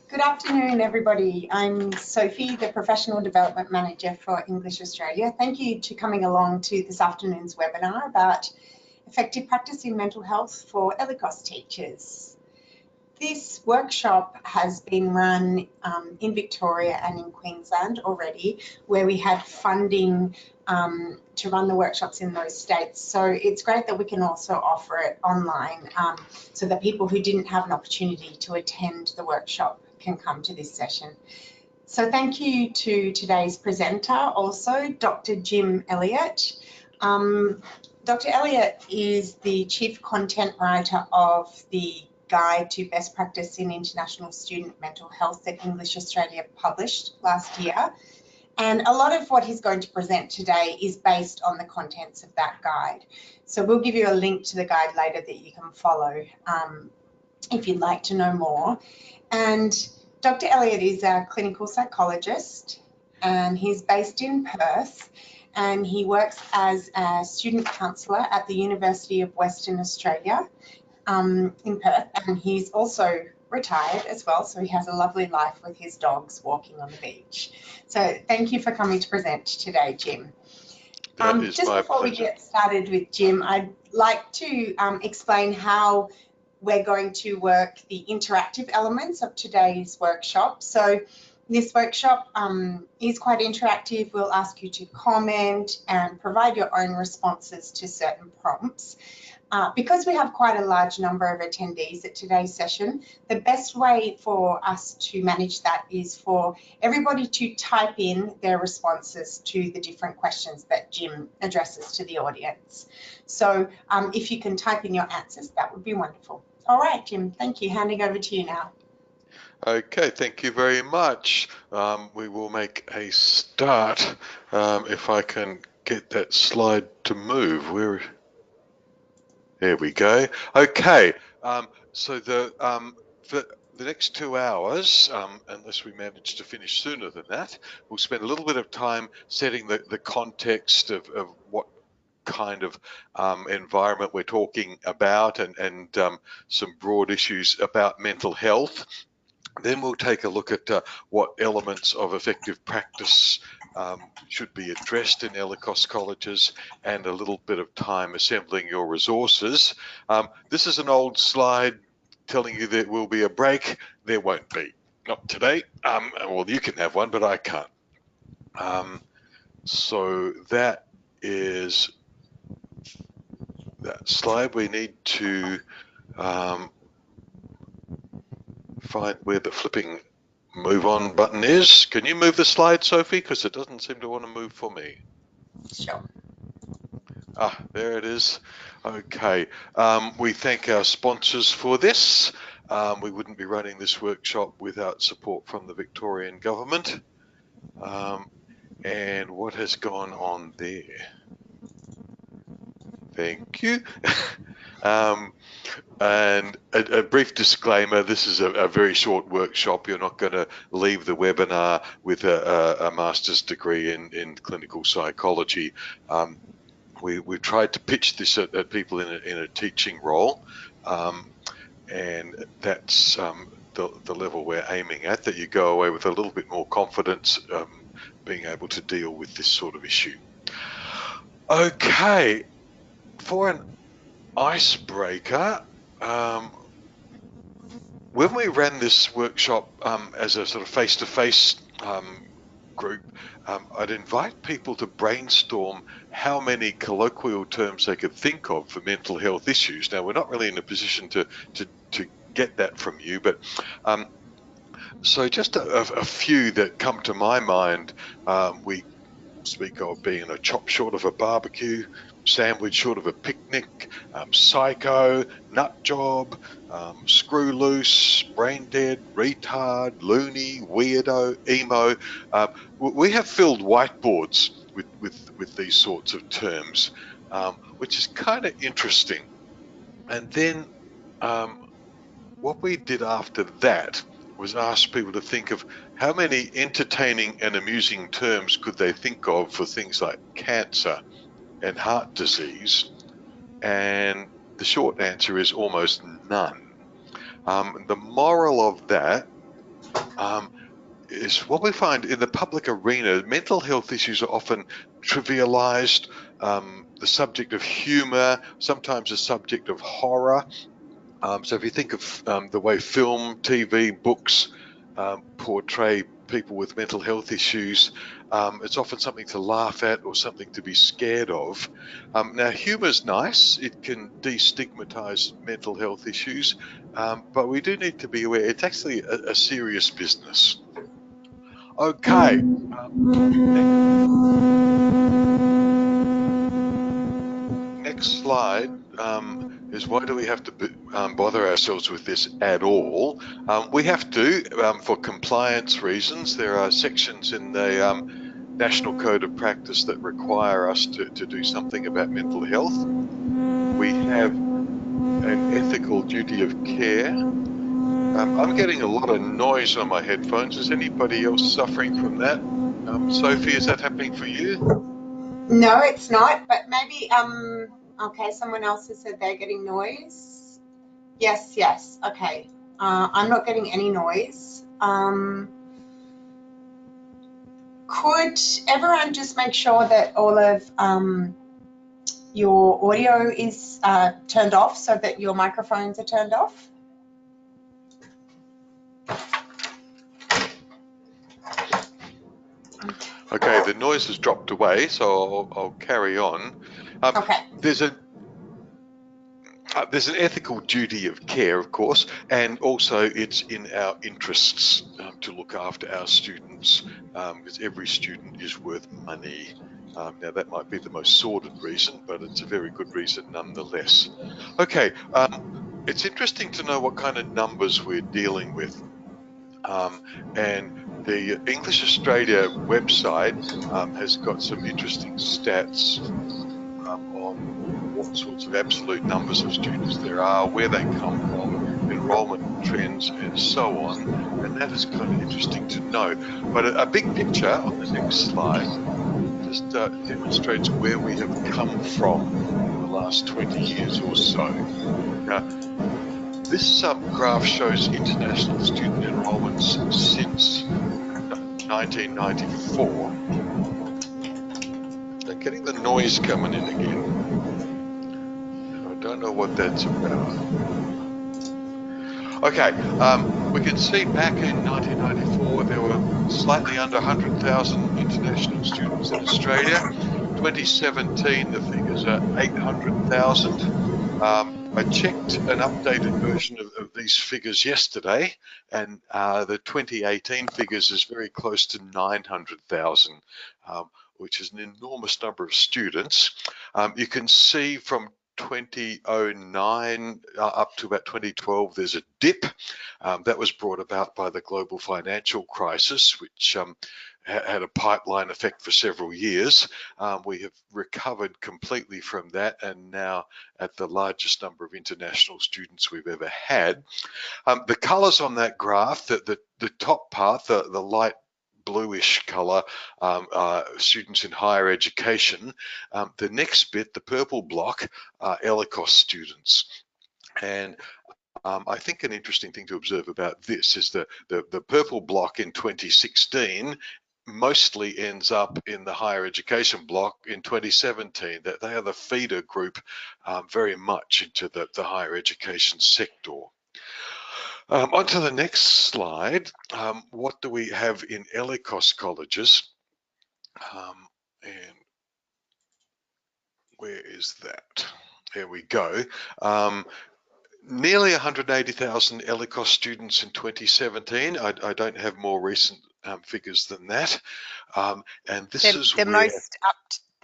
Good afternoon, everybody. I'm Sophie, the Professional Development Manager for English Australia. Thank you for coming along to this afternoon's webinar about effective practice in mental health for ELICOS teachers. This workshop has been run in Victoria and in Queensland already, where we had funding to run the workshops in those states. So it's great that we can also offer it online so that people who didn't have an opportunity to attend the workshop can come to this session. So thank you to today's presenter, also Dr. Jim Elliott. Dr. Elliott is the Chief Content Writer of the Guide to Best Practice in International Student Mental Health that English Australia published last year. And a lot of what he's going to present today is based on the contents of that guide. So we'll give you a link to the guide later that you can follow if you'd like to know more. And Dr. Elliott is a clinical psychologist and he's based in Perth, and he works as a student counsellor at the University of Western Australia in Perth, and he's also retired as well, so he has a lovely life with his dogs walking on the beach. So thank you for coming to present today, Jim. Just before we get started with Jim, I'd like to explain how we're going to work the interactive elements of today's workshop. So this workshop is quite interactive. We'll ask you to comment and provide your own responses to certain prompts. Because we have quite a large number of attendees at today's session, the best way for us to manage that is for everybody to type in their responses to the different questions that Jim addresses to the audience. So if you can type in your answers, that would be wonderful. All right, Jim, thank you. Handing over to you now. Okay, thank you very much. We will make a start. If I can get that slide to move. There we go. Okay, so for the next 2 hours, unless we manage to finish sooner than that, we'll spend a little bit of time setting the context of what kind of environment we're talking about and some broad issues about mental health. Then we'll take a look at what elements of effective practice should be addressed in ELICOS colleges, and a little bit of time assembling your resources. This is an old slide telling you there will be a break. There won't be. Not today. Well, you can have one, but I can't. So that is that slide. We need to find where the flipping move on button is. Can you move the slide, Sophie? Because it doesn't seem to want to move for me. Sure. Ah, there it is. Okay. We thank our sponsors for this. We wouldn't be running this workshop without support from the Victorian government. And what has gone on there? Thank you. And a brief disclaimer, this is a very short workshop. You're not going to leave the webinar with a master's degree in clinical psychology. We've tried to pitch this at people in a teaching role, and that's the level we're aiming at, that you go away with a little bit more confidence being able to deal with this sort of issue. Okay, for an icebreaker, when we ran this workshop as a sort of face-to-face group, I'd invite people to brainstorm how many colloquial terms they could think of for mental health issues. Now, we're not really in a position to get that from you, but so just a few that come to my mind. We speak of being a chop short of a barbecue, sandwich short of a picnic, psycho, nut job, screw loose, brain dead, retard, loony, weirdo, emo. We have filled whiteboards with these sorts of terms, which is kind of interesting. And then what we did after that was ask people to think of how many entertaining and amusing terms could they think of for things like cancer and heart disease, and the short answer is almost none. The moral of that is what we find in the public arena. Mental health issues are often trivialized, the subject of humor, sometimes the subject of horror. So if you think of the way film, TV, books portray people with mental health issues, it's often something to laugh at or something to be scared of. Now, humour's nice. It can destigmatise mental health issues, but we do need to be aware it's actually a serious business. Okay. Next slide is why do we have to bother ourselves with this at all? We have to, for compliance reasons. There are sections in the National Code of Practice that require us to do something about mental health. We have an ethical duty of care. I'm getting a lot of noise on my headphones. Is anybody else suffering from that? Sophie, is that happening for you? No, it's not, but maybe, okay, someone else has said they're getting noise. Yes, okay. I'm not getting any noise. Could everyone just make sure that all of your audio is turned off so that your microphones are turned off? Okay, the noise has dropped away, so I'll carry on. Okay. There's an ethical duty of care, of course, and also it's in our interests to look after our students, because every student is worth money. Now, that might be the most sordid reason, but it's a very good reason nonetheless. Okay, it's interesting to know what kind of numbers we're dealing with. And the English Australia website has got some interesting stats on what sorts of absolute numbers of students there are, where they come from, enrolment trends, and so on. And that is kind of interesting to know. But a big picture on the next slide just demonstrates where we have come from in the last 20 years or so. Now, this graph shows international student enrolments since 1994. I'm getting the noise coming in again. I don't know what that's about. Okay, we can see back in 1994 there were slightly under 100,000 international students in Australia. 2017 the figures are 800,000. I checked an updated version of these figures yesterday, and the 2018 figures is very close to 900,000, which is an enormous number of students. You can see from 2009 up to about 2012, there's a dip that was brought about by the global financial crisis, which had a pipeline effect for several years. We have recovered completely from that and now at the largest number of international students we've ever had. The colours on that graph, the top part, the light bluish colour, students in higher education. The next bit, the purple block, are ELICOS students. And I think an interesting thing to observe about this is the purple block in 2016 mostly ends up in the higher education block in 2017. That they are the feeder group very much into the higher education sector. On to the next slide. What do we have in ELICOS colleges? And where is that? There we go. Nearly 180,000 ELICOS students in 2017. I don't have more recent figures than that. And this is the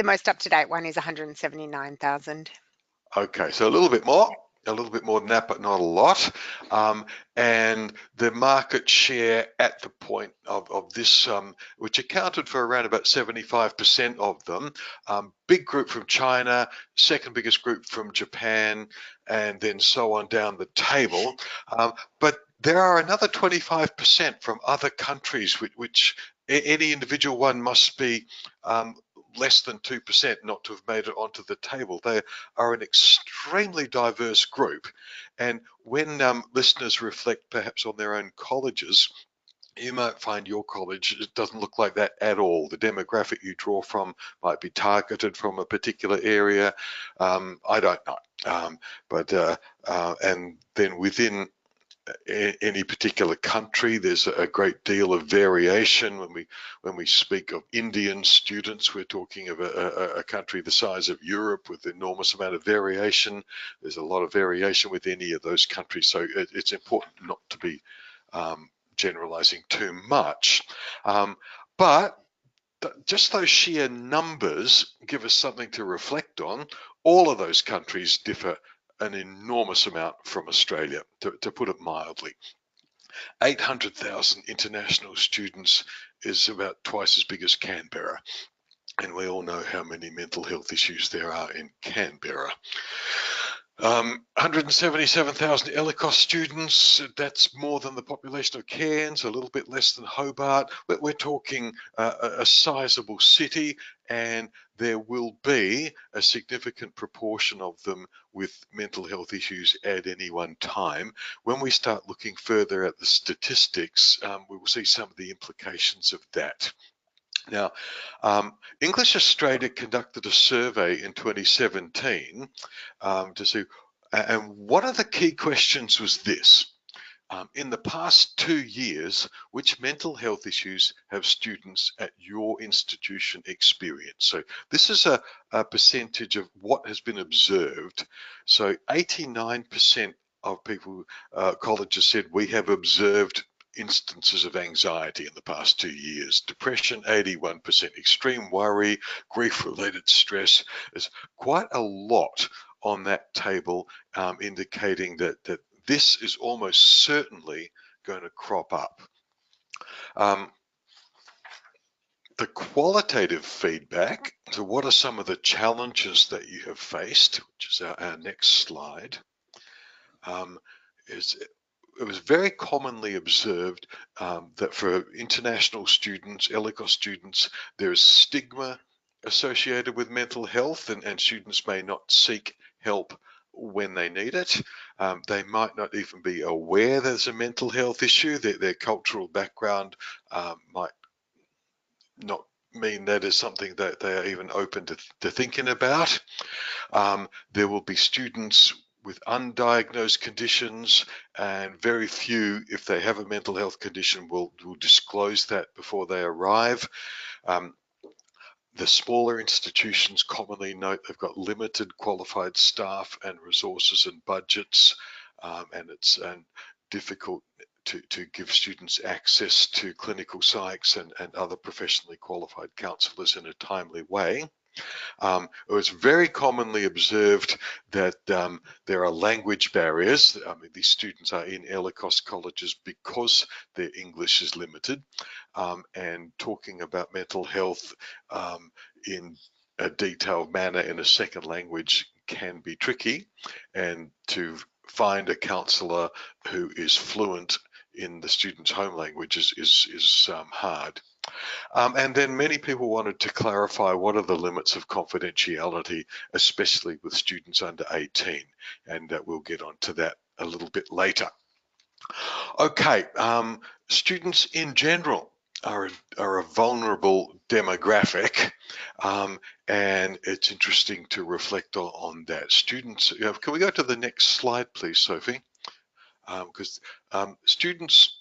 most up-to-date one is 179,000. Okay, so a little bit more than that, but not a lot. And the market share at the point of this, which accounted for around about 75% of them, big group from China, second biggest group from Japan, and then so on down the table. But there are another 25% from other countries, which any individual one must be less than 2% not to have made it onto the table. They are an extremely diverse group. And when listeners reflect perhaps on their own colleges, You might find your college doesn't look like that at all. The demographic you draw from might be targeted from a particular area. I don't know. And then within any particular country, there's a great deal of variation. When we speak of Indian students, we're talking of a country the size of Europe with an enormous amount of variation. There's a lot of variation with any of those countries, so it's important not to be generalizing too much. But just those sheer numbers give us something to reflect on. All of those countries differ an enormous amount from Australia, to put it mildly. 800,000 international students is about twice as big as Canberra. And we all know how many mental health issues there are in Canberra. 177,000 ELICOS students, that's more than the population of Cairns, a little bit less than Hobart. We're talking a sizable city, and there will be a significant proportion of them with mental health issues at any one time. When we start looking further at the statistics, we will see some of the implications of that. Now, English Australia conducted a survey in 2017 to see, and one of the key questions was this: in the past 2 years, which mental health issues have students at your institution experienced? So this is a percentage of what has been observed. So 89% of people, colleges said, we have observed instances of anxiety in the past 2 years. Depression, 81%. Extreme worry, grief-related stress. There's quite a lot on that table, indicating that this is almost certainly going to crop up. The qualitative feedback, so what are some of the challenges that you have faced, which is our next slide, it was very commonly observed that for international students, ELICOS students, there is stigma associated with mental health, and students may not seek help when they need it. They might not even be aware there's a mental health issue. Their cultural background might not mean that is something that they are even open to thinking about. There will be students with undiagnosed conditions, and very few, if they have a mental health condition, will disclose that before they arrive. The smaller institutions commonly note they've got limited qualified staff and resources and budgets, and it's difficult to give students access to clinical psychs and other professionally qualified counsellors in a timely way. It was very commonly observed that there are language barriers. I mean, these students are in ELICOS colleges because their English is limited, and talking about mental health in a detailed manner in a second language can be tricky, and to find a counsellor who is fluent in the student's home language is hard. And then many people wanted to clarify what are the limits of confidentiality, especially with students under 18, and we'll get onto that a little bit later. Okay, students in general are a vulnerable demographic, and it's interesting to reflect on that. Students, can we go to the next slide, please, Sophie? Because students,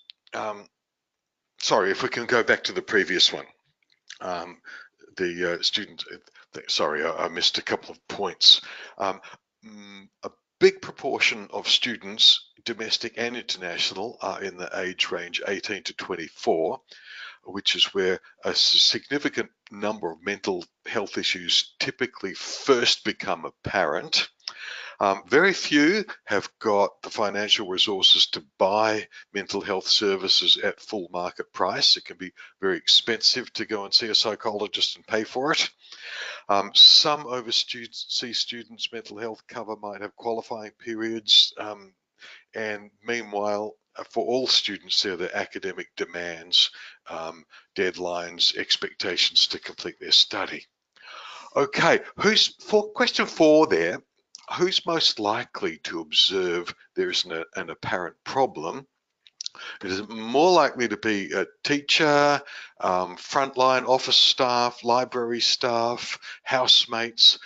sorry, if we can go back to the previous one. The students, sorry, I missed a couple of points. A big proportion of students, domestic and international, are in the age range 18 to 24, which is where a significant number of mental health issues typically first become apparent. Very few have got the financial resources to buy mental health services at full market price. It can be very expensive to go and see a psychologist and pay for it. Some overseas students' mental health cover might have qualifying periods, and meanwhile, for all students, there are the academic demands, deadlines, expectations to complete their study. Okay, for question 4 there, who's most likely to observe there is an apparent problem? It is more likely to be a teacher, frontline office staff, library staff, housemates.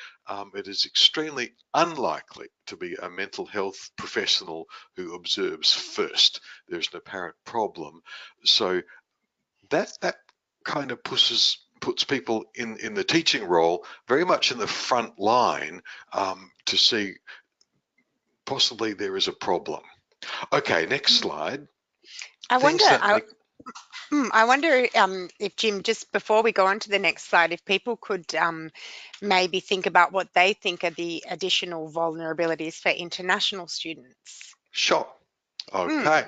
It is extremely unlikely to be a mental health professional who observes first. There's an apparent problem. So that kind of puts people in the teaching role very much in the front line to see possibly there is a problem. Okay, next slide. I Things wonder, that make I wonder if Jim, just before we go on to the next slide, if people could maybe think about what they think are the additional vulnerabilities for international students. Sure. Okay.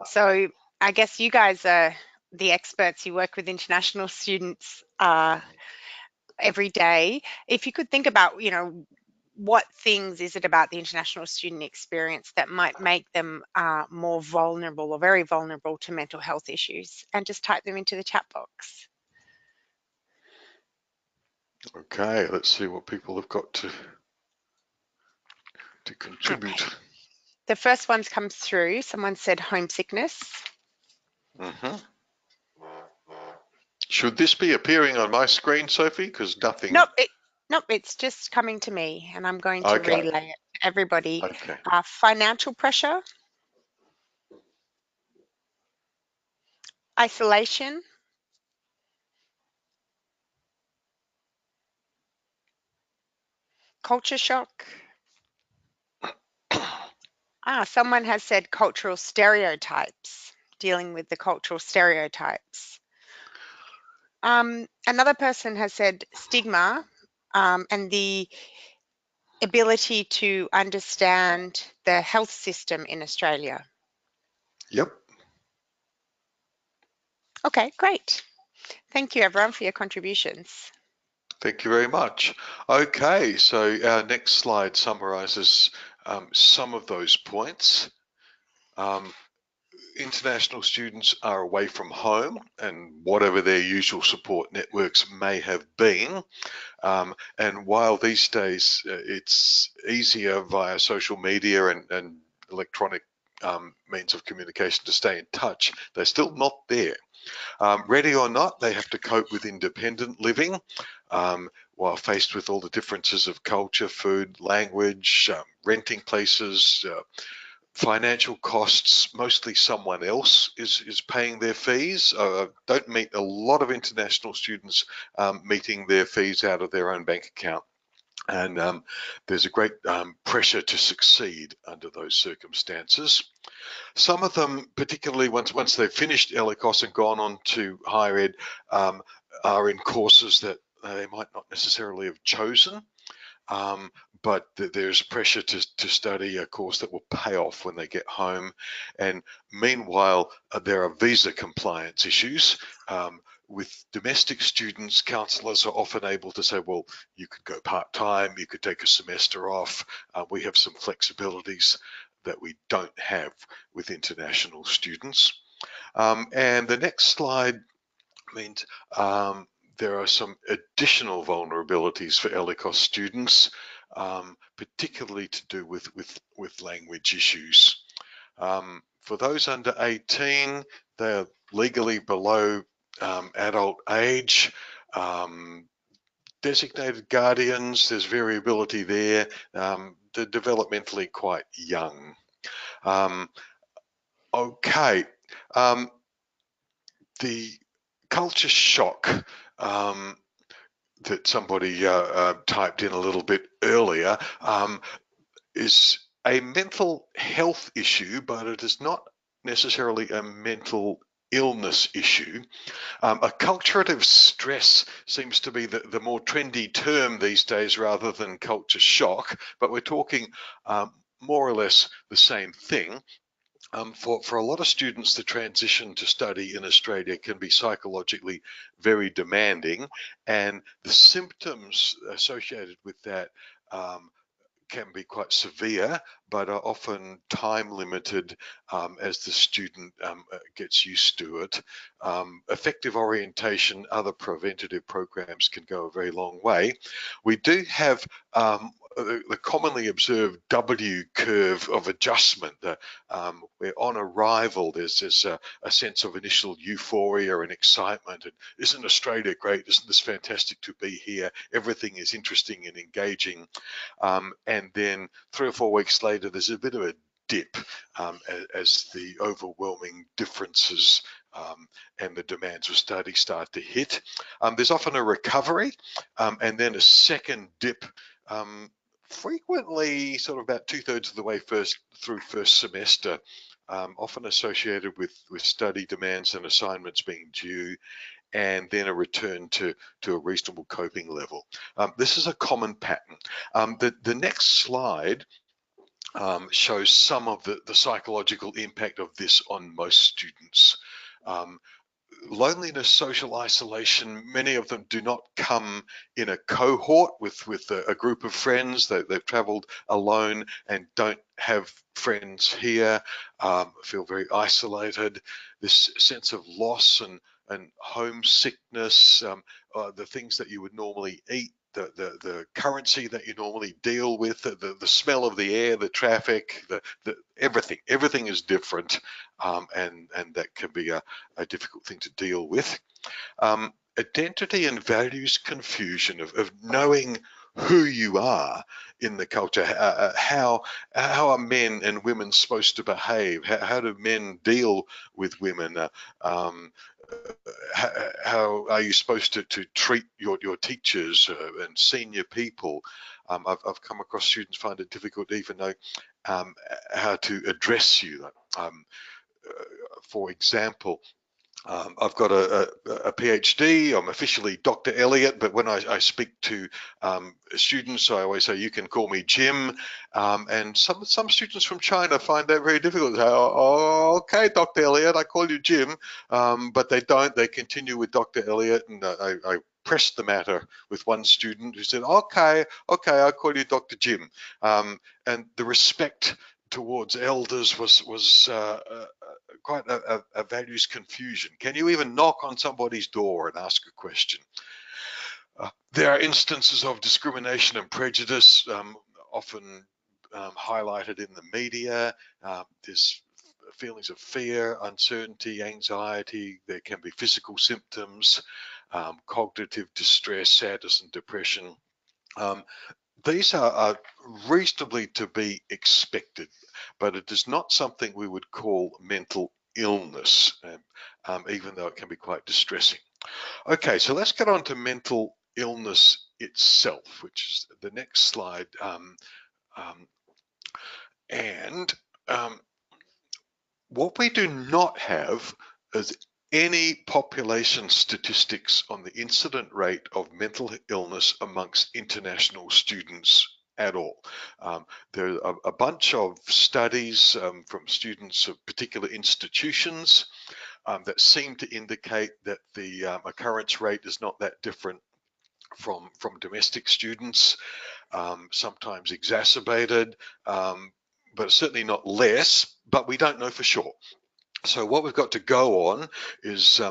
So I guess you guys are the experts. You work with international students every day. If you could think about, you know, what things is it about the international student experience that might make them more vulnerable or very vulnerable to mental health issues, and just type them into the chat box. Okay, let's see what people have got to contribute. Okay. The first one comes through. Someone said homesickness. Should this be appearing on my screen, Sophie? Because nothing. Nope, it's just coming to me, and I'm going to Okay. relay it to everybody. Okay. Financial pressure, isolation, culture shock. Someone has said cultural stereotypes, dealing with the cultural stereotypes. Another person has said stigma and the ability to understand the health system in Australia. Yep. Okay, great. Thank you, everyone, for your contributions. Thank you very much. Okay, so our next slide summarises some of those points. International students are away from home and whatever their usual support networks may have been. And while these days it's easier via social media and electronic means of communication to stay in touch, they're still not there. Ready or not, they have to cope with independent living while faced with all the differences of culture, food, language, renting places, financial costs. Mostly someone else is paying their fees. Don't meet a lot of international students meeting their fees out of their own bank account. And there's a great pressure to succeed under those circumstances. Some of them, particularly once they've finished ELICOS and gone on to higher ed, are in courses that they might not necessarily have chosen. But there's pressure to study a course that will pay off when they get home. And meanwhile, there are visa compliance issues. With domestic students, counsellors are often able to say, well, you could go part-time, you could take a semester off. We have some flexibilities that we don't have with international students. And the next slide means there are some additional vulnerabilities for ELICOS students, particularly to do with language issues. For those under 18, they're legally below adult age. Designated guardians, there's variability there. They're developmentally quite young. Okay. The culture shock that somebody typed in a little bit earlier is a mental health issue, but it is not necessarily a mental illness issue. Acculturative stress seems to be the more trendy term these days rather than culture shock, but we're talking more or less the same thing. For a lot of students, the transition to study in Australia can be psychologically very demanding, and the symptoms associated with that can be quite severe, but are often time limited as the student gets used to it. Effective orientation, other preventative programs can go a very long way. We do have the commonly observed W curve of adjustment, where on arrival there's a sense of initial euphoria and excitement, and isn't Australia great, isn't this fantastic to be here, everything is interesting and engaging, and then 3 or 4 weeks later there's a bit of a dip as the overwhelming differences and the demands of study start to hit. There's often a recovery and then a second dip, frequently sort of about 2/3 of the way through first semester, often associated with study demands and assignments being due, and then a return to a reasonable coping level. This is a common pattern. The next slide shows some of the psychological impact of this on most students. Loneliness, social isolation, many of them do not come in a cohort with a group of friends. They've traveled alone and don't have friends here, feel very isolated. This sense of loss and homesickness, the things that you would normally eat, the currency that you normally deal with, the smell of the air, the traffic, everything is different, and that can be a difficult thing to deal with. Identity and values confusion of knowing who you are in the culture. How are men and women supposed to behave? How do men deal with women? How are you supposed to treat your teachers and senior people? I've come across students find it difficult to even know how to address you. For example, I've got a PhD. I'm officially Dr. Elliott, but when I speak to students, I always say, you can call me Jim. And some students from China find that very difficult. They say, oh, okay, Dr. Elliott, I call you Jim. But they don't. They continue with Dr. Elliott. And I pressed the matter with one student who said, okay, I'll call you Dr. Jim. And the respect towards elders was quite a values confusion. Can you even knock on somebody's door and ask a question? There are instances of discrimination and prejudice, often highlighted in the media. There's feelings of fear, uncertainty, anxiety. There can be physical symptoms, cognitive distress, sadness and depression. These are reasonably to be expected, but it is not something we would call mental illness, even though it can be quite distressing. Okay, so let's get on to mental illness itself, which is the next slide. What we do not have is any population statistics on the incident rate of mental illness amongst international students at all. There are a bunch of studies from students of particular institutions that seem to indicate that the occurrence rate is not that different from domestic students, sometimes exacerbated, but certainly not less, but we don't know for sure. So what we've got to go on is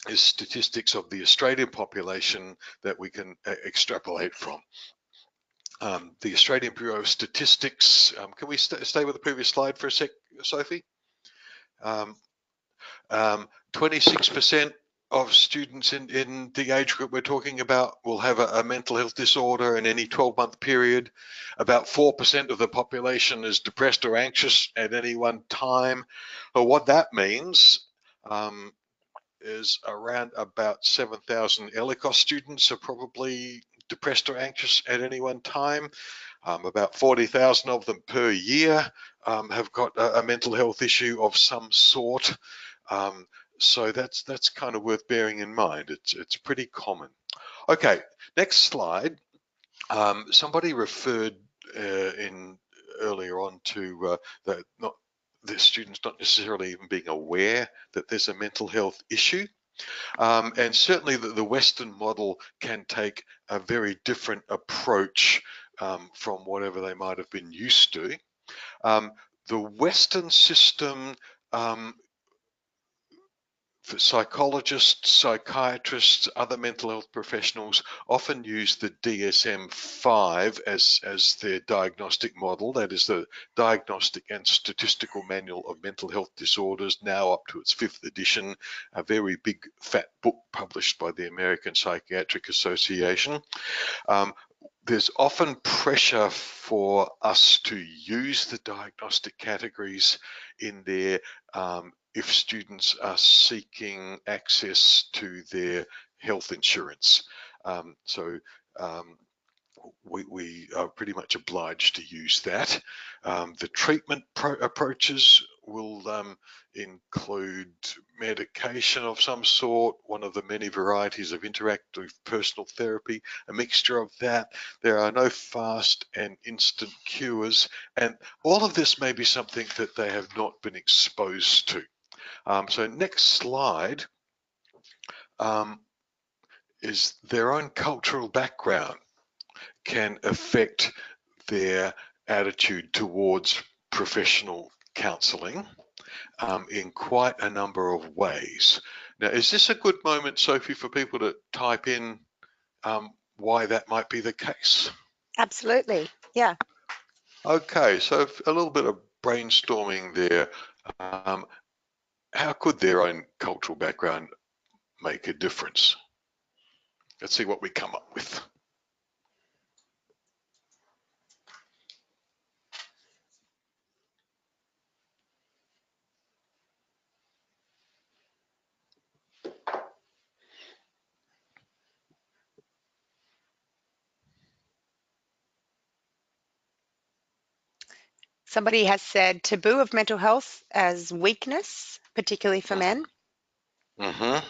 statistics of the Australian population that we can extrapolate from. The Australian Bureau of Statistics, can we stay with the previous slide for a sec, Sophie? 26% of students in the age group we're talking about will have a mental health disorder in any 12-month period. About 4% of the population is depressed or anxious at any one time. Well, what that means is around about 7,000 ELICOS students are probably depressed or anxious at any one time. About 40,000 of them per year have got a mental health issue of some sort. So that's kind of worth bearing in mind. It's pretty common. Okay, next slide. Somebody referred earlier on to the students not necessarily even being aware that there's a mental health issue. And certainly the Western model can take a very different approach from whatever they might have been used to. The Western system For psychologists, psychiatrists, other mental health professionals often use the DSM-5 as their diagnostic model. That is the Diagnostic and Statistical Manual of Mental Health Disorders, now up to its 5th edition, a very big fat book published by the American Psychiatric Association. There's often pressure for us to use the diagnostic categories in there if students are seeking access to their health insurance. We are pretty much obliged to use that. The treatment approaches will include medication of some sort, one of the many varieties of interactive personal therapy, a mixture of that. There are no fast and instant cures, and all of this may be something that they have not been exposed to. So next slide is their own cultural background can affect their attitude towards professional counselling in quite a number of ways. Now, is this a good moment, Sophie, for people to type in why that might be the case? Absolutely, yeah. Okay, so a little bit of brainstorming there. How could their own cultural background make a difference? Let's see what we come up with. Somebody has said taboo of mental health as weakness, particularly for men. Mm-hmm.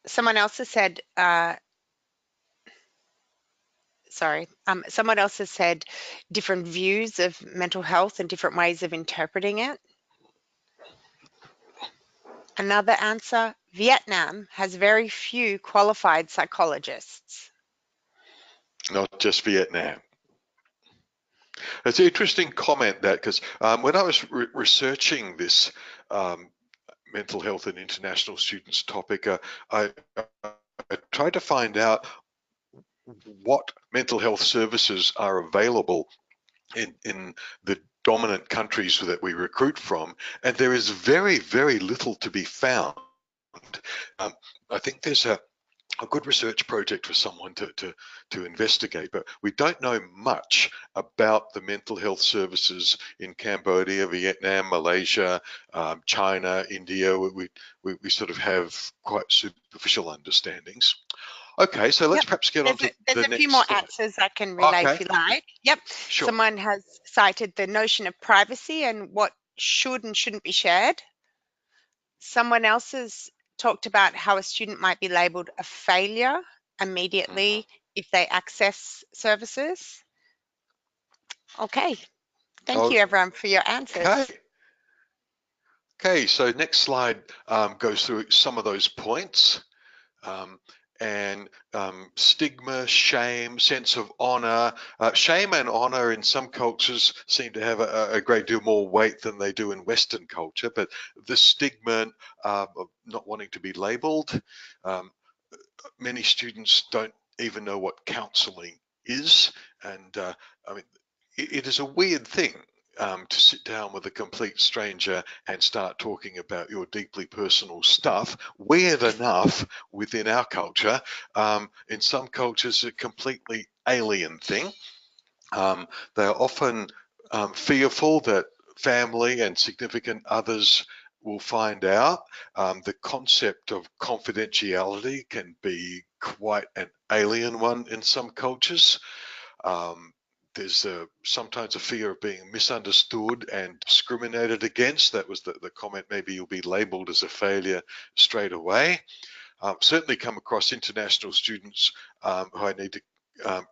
Someone else has said, someone else has said different views of mental health and different ways of interpreting it. Another answer, Vietnam has very few qualified psychologists. Not just Vietnam. It's an interesting comment that, because when I was researching this mental health and international students topic, I tried to find out what mental health services are available in the dominant countries that we recruit from, and there is very, very little to be found. I think there's a good research project for someone to investigate, but we don't know much about the mental health services in Cambodia, Vietnam, Malaysia, China, India. We sort of have quite superficial understandings. Okay, so let's perhaps get on to the next slide. There's a few more answers I can relay if you like. Yep. Sure. Someone has cited the notion of privacy and what should and shouldn't be shared. Someone else has talked about how a student might be labelled a failure immediately if they access services. Okay. Thank you, everyone, for your answers. Okay, so next slide goes through some of those points. Stigma, shame, sense of honor. Shame and honor in some cultures seem to have a great deal more weight than they do in Western culture, but the stigma of not wanting to be labeled. Many students don't even know what counselling is, and I mean, it is a weird thing to sit down with a complete stranger and start talking about your deeply personal stuff. Weird enough within our culture, in some cultures, a completely alien thing. They are often fearful that family and significant others will find out. The concept of confidentiality can be quite an alien one in some cultures. There's sometimes a fear of being misunderstood and discriminated against. That was the comment, maybe you'll be labelled as a failure straight away. Certainly come across international students who I need to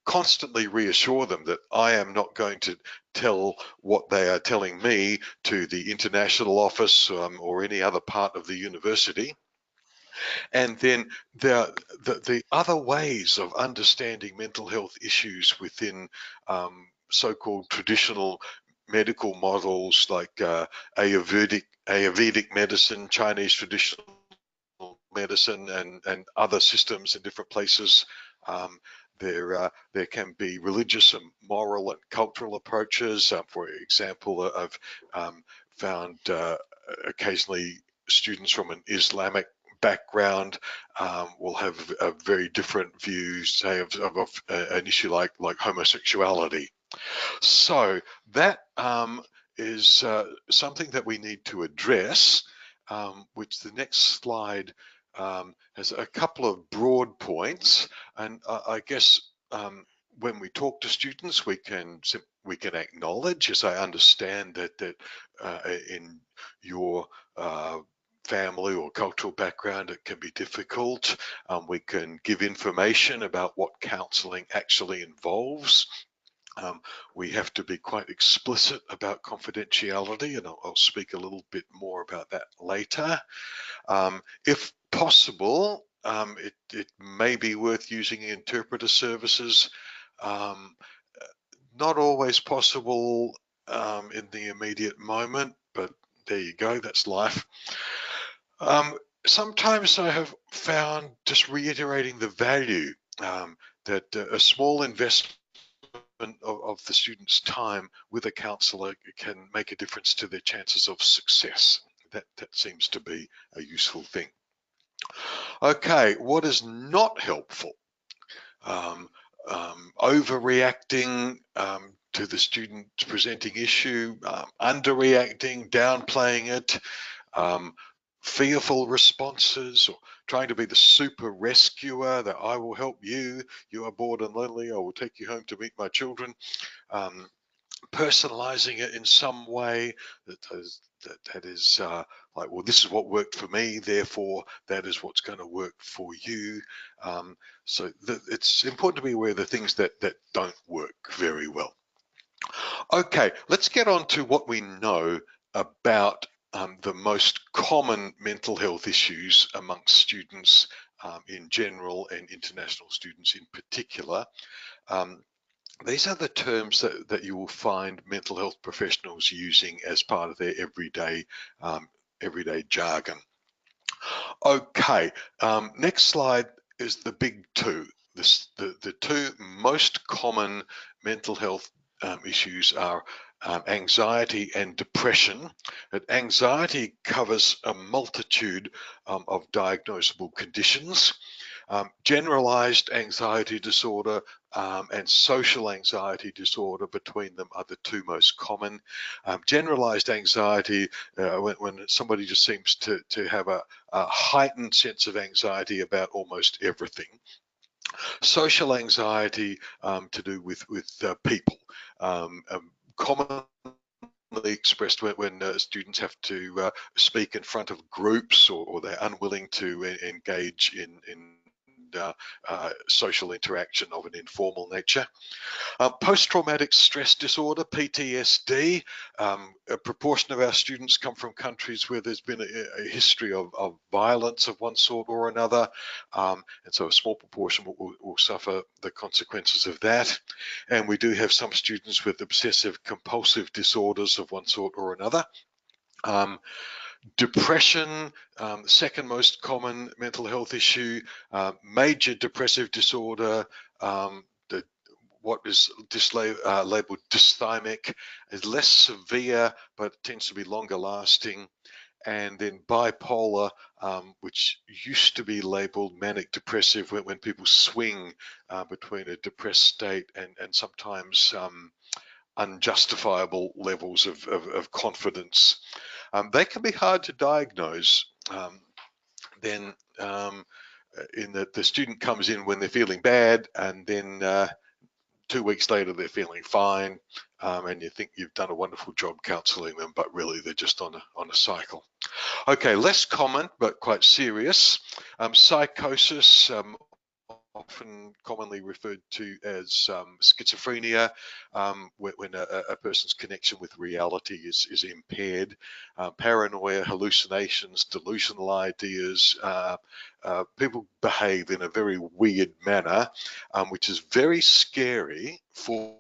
constantly reassure them that I am not going to tell what they are telling me to the international office or any other part of the university. And then the other ways of understanding mental health issues within so-called traditional medical models like Ayurvedic medicine, Chinese traditional medicine, and other systems in different places. There can be religious and moral and cultural approaches. For example, I've found occasionally students from an Islamic background will have a very different views, say, of an issue like homosexuality. So that is something that we need to address, which the next slide has a couple of broad points. And I guess when we talk to students, we can acknowledge, as I understand that in your family or cultural background, it can be difficult. We can give information about what counselling actually involves. We have to be quite explicit about confidentiality, and I'll speak a little bit more about that later. If possible, it may be worth using interpreter services. Not always possible in the immediate moment, but there you go, that's life. Sometimes I have found, just reiterating the value, that a small investment of the student's time with a counsellor can make a difference to their chances of success. That seems to be a useful thing. Okay, what is not helpful? Overreacting to the student presenting issue, underreacting, downplaying it, fearful responses, or trying to be the super rescuer, that I will help you, you are bored and lonely, I will take you home to meet my children. Personalizing it in some way that is like, well, this is what worked for me, therefore that is what's going to work for you. So it's important to be aware of the things that don't work very well. Okay, let's get on to what we know about the most common mental health issues amongst students in general, and international students in particular. These are the terms that you will find mental health professionals using as part of their everyday jargon. Okay, next slide is the big two. The two most common mental health issues are anxiety and depression. Anxiety covers a multitude of diagnosable conditions. Generalized anxiety disorder and social anxiety disorder, between them, are the two most common. Generalized anxiety, when somebody just seems to have a heightened sense of anxiety about almost everything. Social anxiety to do with people, commonly expressed when students have to speak in front of groups, or they're unwilling to engage in social interaction of an informal nature. Post-traumatic stress disorder, PTSD. A proportion of our students come from countries where there's been a history of violence of one sort or another, and so a small proportion will suffer the consequences of that. And we do have some students with obsessive compulsive disorders of one sort or another. Depression, the second most common mental health issue. Major depressive disorder, what is labeled dysthymic, is less severe but tends to be longer lasting. And then bipolar, which used to be labeled manic depressive, when people swing between a depressed state and sometimes unjustifiable levels of confidence. They can be hard to diagnose. In that the student comes in when they're feeling bad, and then 2 weeks later they're feeling fine, and you think you've done a wonderful job counselling them, but really they're just on a cycle. Okay, less common but quite serious. Psychosis, often commonly referred to as schizophrenia, when a person's connection with reality is impaired. Paranoia, hallucinations, delusional ideas. People behave in a very weird manner, which is very scary for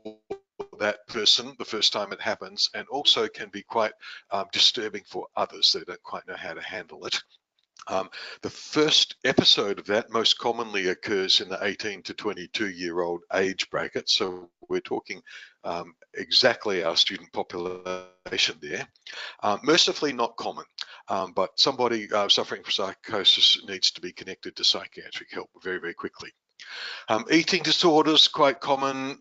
that person the first time it happens, and also can be quite disturbing for others. They don't quite know how to handle it. The first episode of that most commonly occurs in the 18 to 22-year-old age bracket. So we're talking exactly our student population there. Mercifully not common, but somebody suffering from psychosis needs to be connected to psychiatric help very, very quickly. Eating disorders, quite common,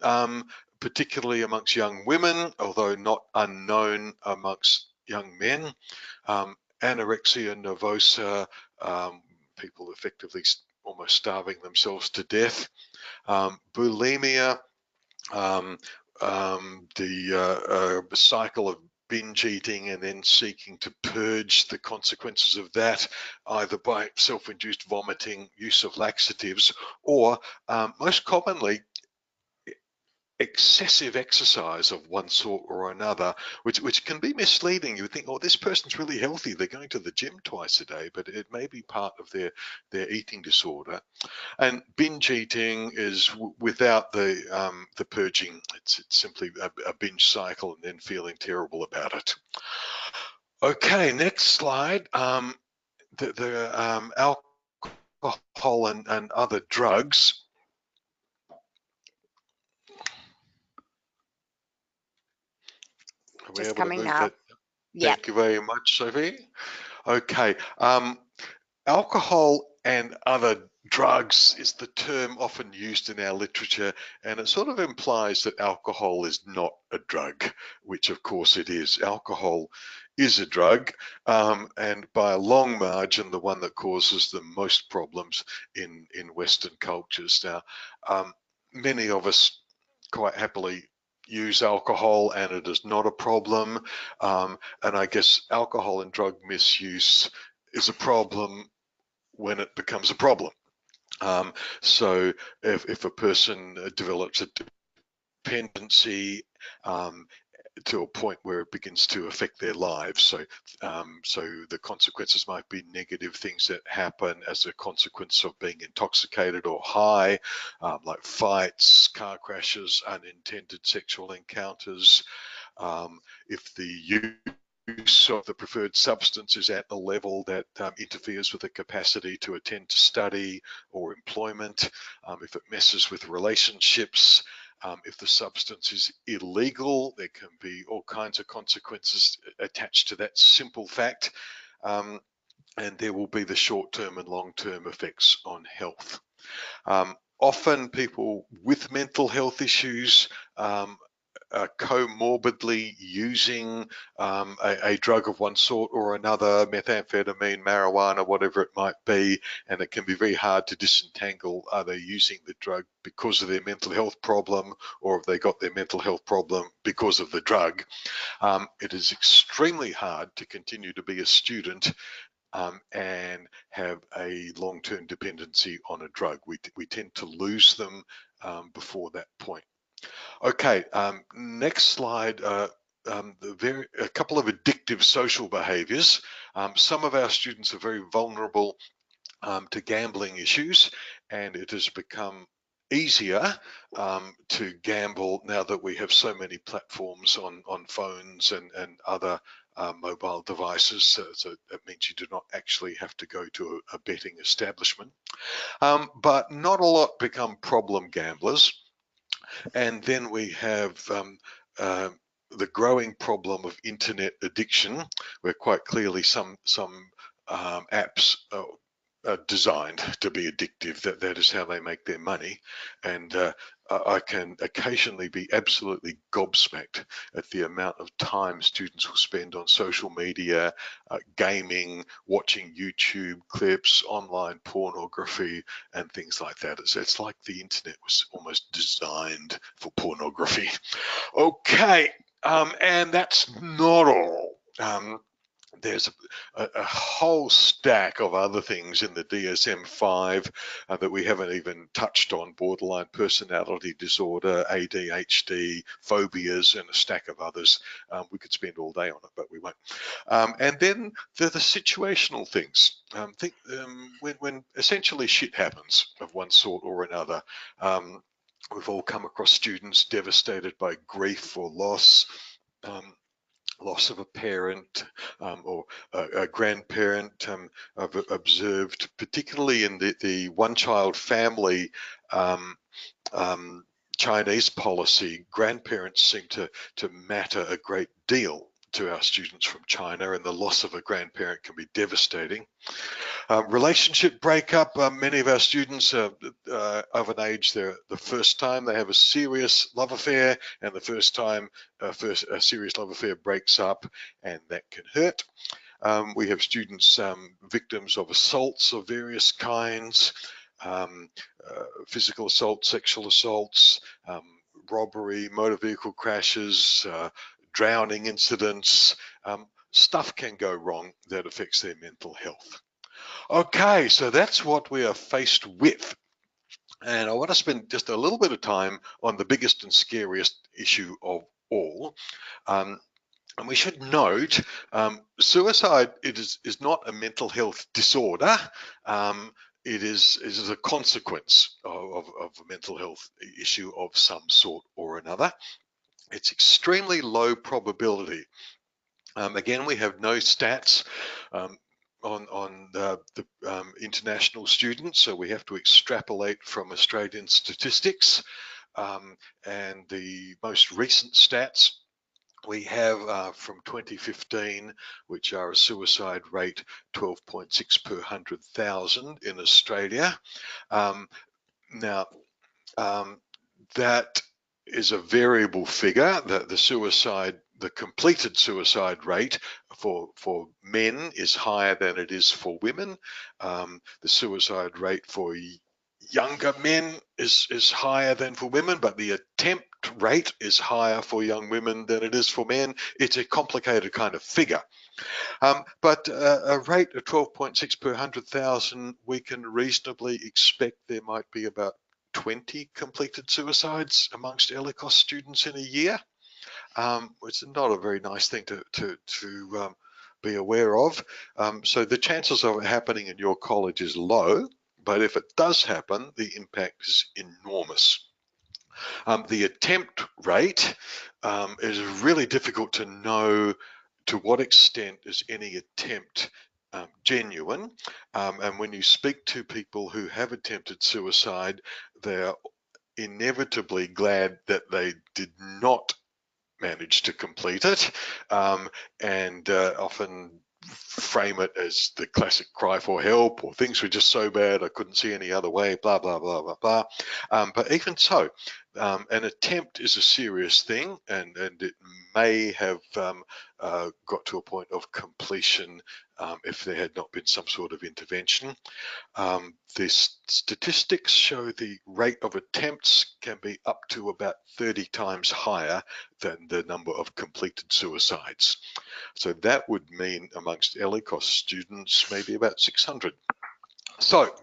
particularly amongst young women, although not unknown amongst young men. Anorexia nervosa, people effectively almost starving themselves to death. Bulimia, the cycle of binge eating and then seeking to purge the consequences of that, either by self-induced vomiting, use of laxatives, or most commonly excessive exercise of one sort or another, which can be misleading. You would think, oh, this person's really healthy, they're going to the gym twice a day, but it may be part of their eating disorder. And binge eating is without the purging. It's simply a binge cycle and then feeling terrible about it. Okay, next slide. The alcohol and other drugs. Are we Just able to coming move up. that? Yeah. Thank you very much, Sophie. Okay, alcohol and other drugs is the term often used in our literature, and it sort of implies that alcohol is not a drug, which of course it is. Alcohol is a drug, and by a long margin, the one that causes the most problems in Western cultures. Now, many of us quite happily use alcohol and it is not a problem, and I guess alcohol and drug misuse is a problem when it becomes a problem. So if a person develops a dependency to a point where it begins to affect their lives, so the consequences might be negative things that happen as a consequence of being intoxicated or high, like fights, car crashes, unintended sexual encounters. If the use of the preferred substance is at a level that interferes with the capacity to attend to study or employment, if it messes with relationships, if the substance is illegal, there can be all kinds of consequences attached to that simple fact, and there will be the short-term and long-term effects on health. Often people with mental health issues comorbidly using a drug of one sort or another, methamphetamine, marijuana, whatever it might be, and it can be very hard to disentangle, are they using the drug because of their mental health problem, or have they got their mental health problem because of the drug? It is extremely hard to continue to be a student and have a long-term dependency on a drug. We tend to lose them before that point. Okay, next slide. A couple of addictive social behaviours. Some of our students are very vulnerable to gambling issues, and it has become easier to gamble now that we have so many platforms on phones and other mobile devices. So it means you do not actually have to go to a betting establishment. But not a lot become problem gamblers. And then we have the growing problem of internet addiction, where quite clearly some apps are designed to be addictive. That is how they make their money. And I can occasionally be absolutely gobsmacked at the amount of time students will spend on social media, gaming, watching YouTube clips, online pornography, and things like that. It's like the internet was almost designed for pornography. Okay, and that's not all. There's a whole stack of other things in the DSM-5 that we haven't even touched on: borderline personality disorder, ADHD, phobias, and a stack of others. We could spend all day on it, but we won't. And then the situational things. When essentially shit happens of one sort or another, We've all come across students devastated by grief or loss, loss of a parent or a grandparent. I've observed, particularly in the one-child family Chinese policy, grandparents seem to matter a great deal to our students from China, and the loss of a grandparent can be devastating. Relationship breakup, many of our students are of an age, they're the first time they have a serious love affair, and the first time a serious love affair breaks up, and that can hurt. We have students victims of assaults of various kinds, physical assault, sexual assaults, robbery, motor vehicle crashes, drowning incidents. Stuff can go wrong that affects their mental health. Okay, so that's what we are faced with. And I want to spend just a little bit of time on the biggest and scariest issue of all. And we should note, suicide is not a mental health disorder. It is a consequence of a mental health issue of some sort or another. It's extremely low probability. Again, we have no stats on the international students, so we have to extrapolate from Australian statistics. And the most recent stats we have from 2015, which are a suicide rate 12.6 per 100,000 in Australia. Now, that is a variable figure. The completed suicide rate for men is higher than it is for women. The suicide rate for younger men is higher than for women, but the attempt rate is higher for young women than it is for men. It's a complicated kind of figure. But a rate of 12.6 per 100,000, we can reasonably expect there might be about 20 completed suicides amongst ELICOS students in a year, which is not a very nice thing to be aware of. So the chances of it happening in your college is low, but if it does happen, the impact is enormous. The attempt rate is really difficult to know to what extent is any attempt genuine. And when you speak to people who have attempted suicide, they're inevitably glad that they did not manage to complete it, and often frame it as the classic cry for help, or things were just so bad I couldn't see any other way, blah, blah, blah, blah, blah. But even so, an attempt is a serious thing, and it may have got to a point of completion if there had not been some sort of intervention. The statistics show the rate of attempts can be up to about 30 times higher than the number of completed suicides. So that would mean amongst ELICOS students, maybe about 600. So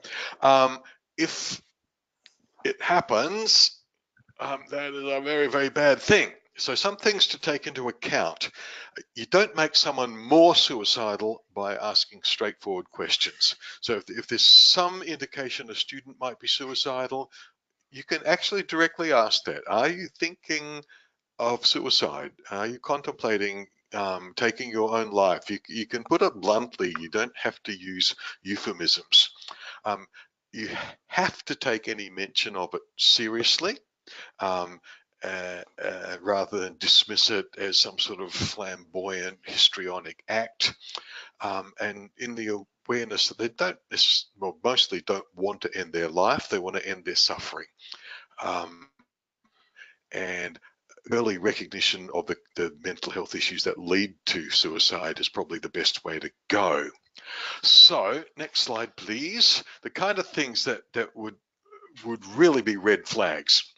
if it happens, that is a very, very bad thing. So some things to take into account. You don't make someone more suicidal by asking straightforward questions. So if there's some indication a student might be suicidal, you can actually directly ask that. Are you thinking of suicide? Are you contemplating taking your own life? You can put it bluntly. You don't have to use euphemisms. You have to take any mention of it seriously. Rather than dismiss it as some sort of flamboyant histrionic act, and in the awareness that they don't, well, mostly don't want to end their life, they want to end their suffering. And early recognition of the mental health issues that lead to suicide is probably the best way to go. So, next slide, please. The kind of things that would really be red flags.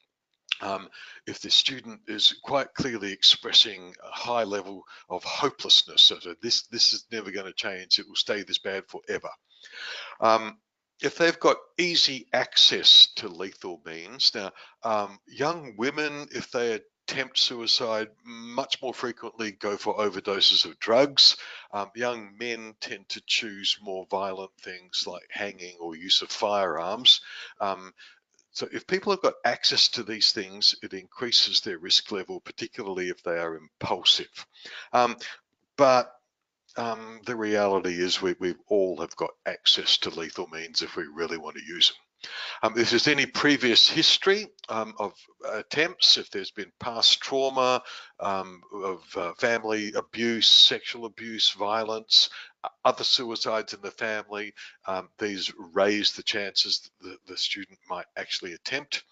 If the student is quite clearly expressing a high level of hopelessness, so this is never going to change, it will stay this bad forever. If they've got easy access to lethal means, now young women, if they attempt suicide, much more frequently go for overdoses of drugs. Young men tend to choose more violent things like hanging or use of firearms. So if people have got access to these things, it increases their risk level, particularly if they are impulsive. But the reality is we all have got access to lethal means if we really want to use them. If there's any previous history of attempts, if there's been past trauma of family abuse, sexual abuse, violence, other suicides in the family, these raise the chances that the student might actually attempt.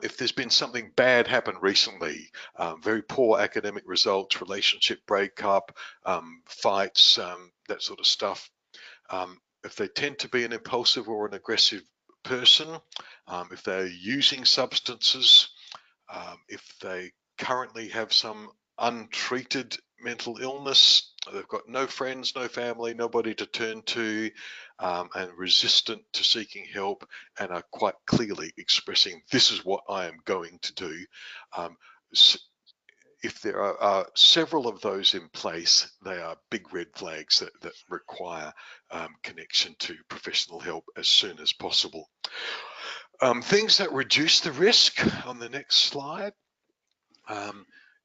If there's been something bad happen recently, very poor academic results, relationship breakup, fights, that sort of stuff, if they tend to be an impulsive or an aggressive person, if they're using substances, if they currently have some untreated mental illness, they've got no friends, no family, nobody to turn to, and resistant to seeking help, and are quite clearly expressing, this is what I am going to do. If there are several of those in place, they are big red flags that require connection to professional help as soon as possible. Things that reduce the risk on the next slide.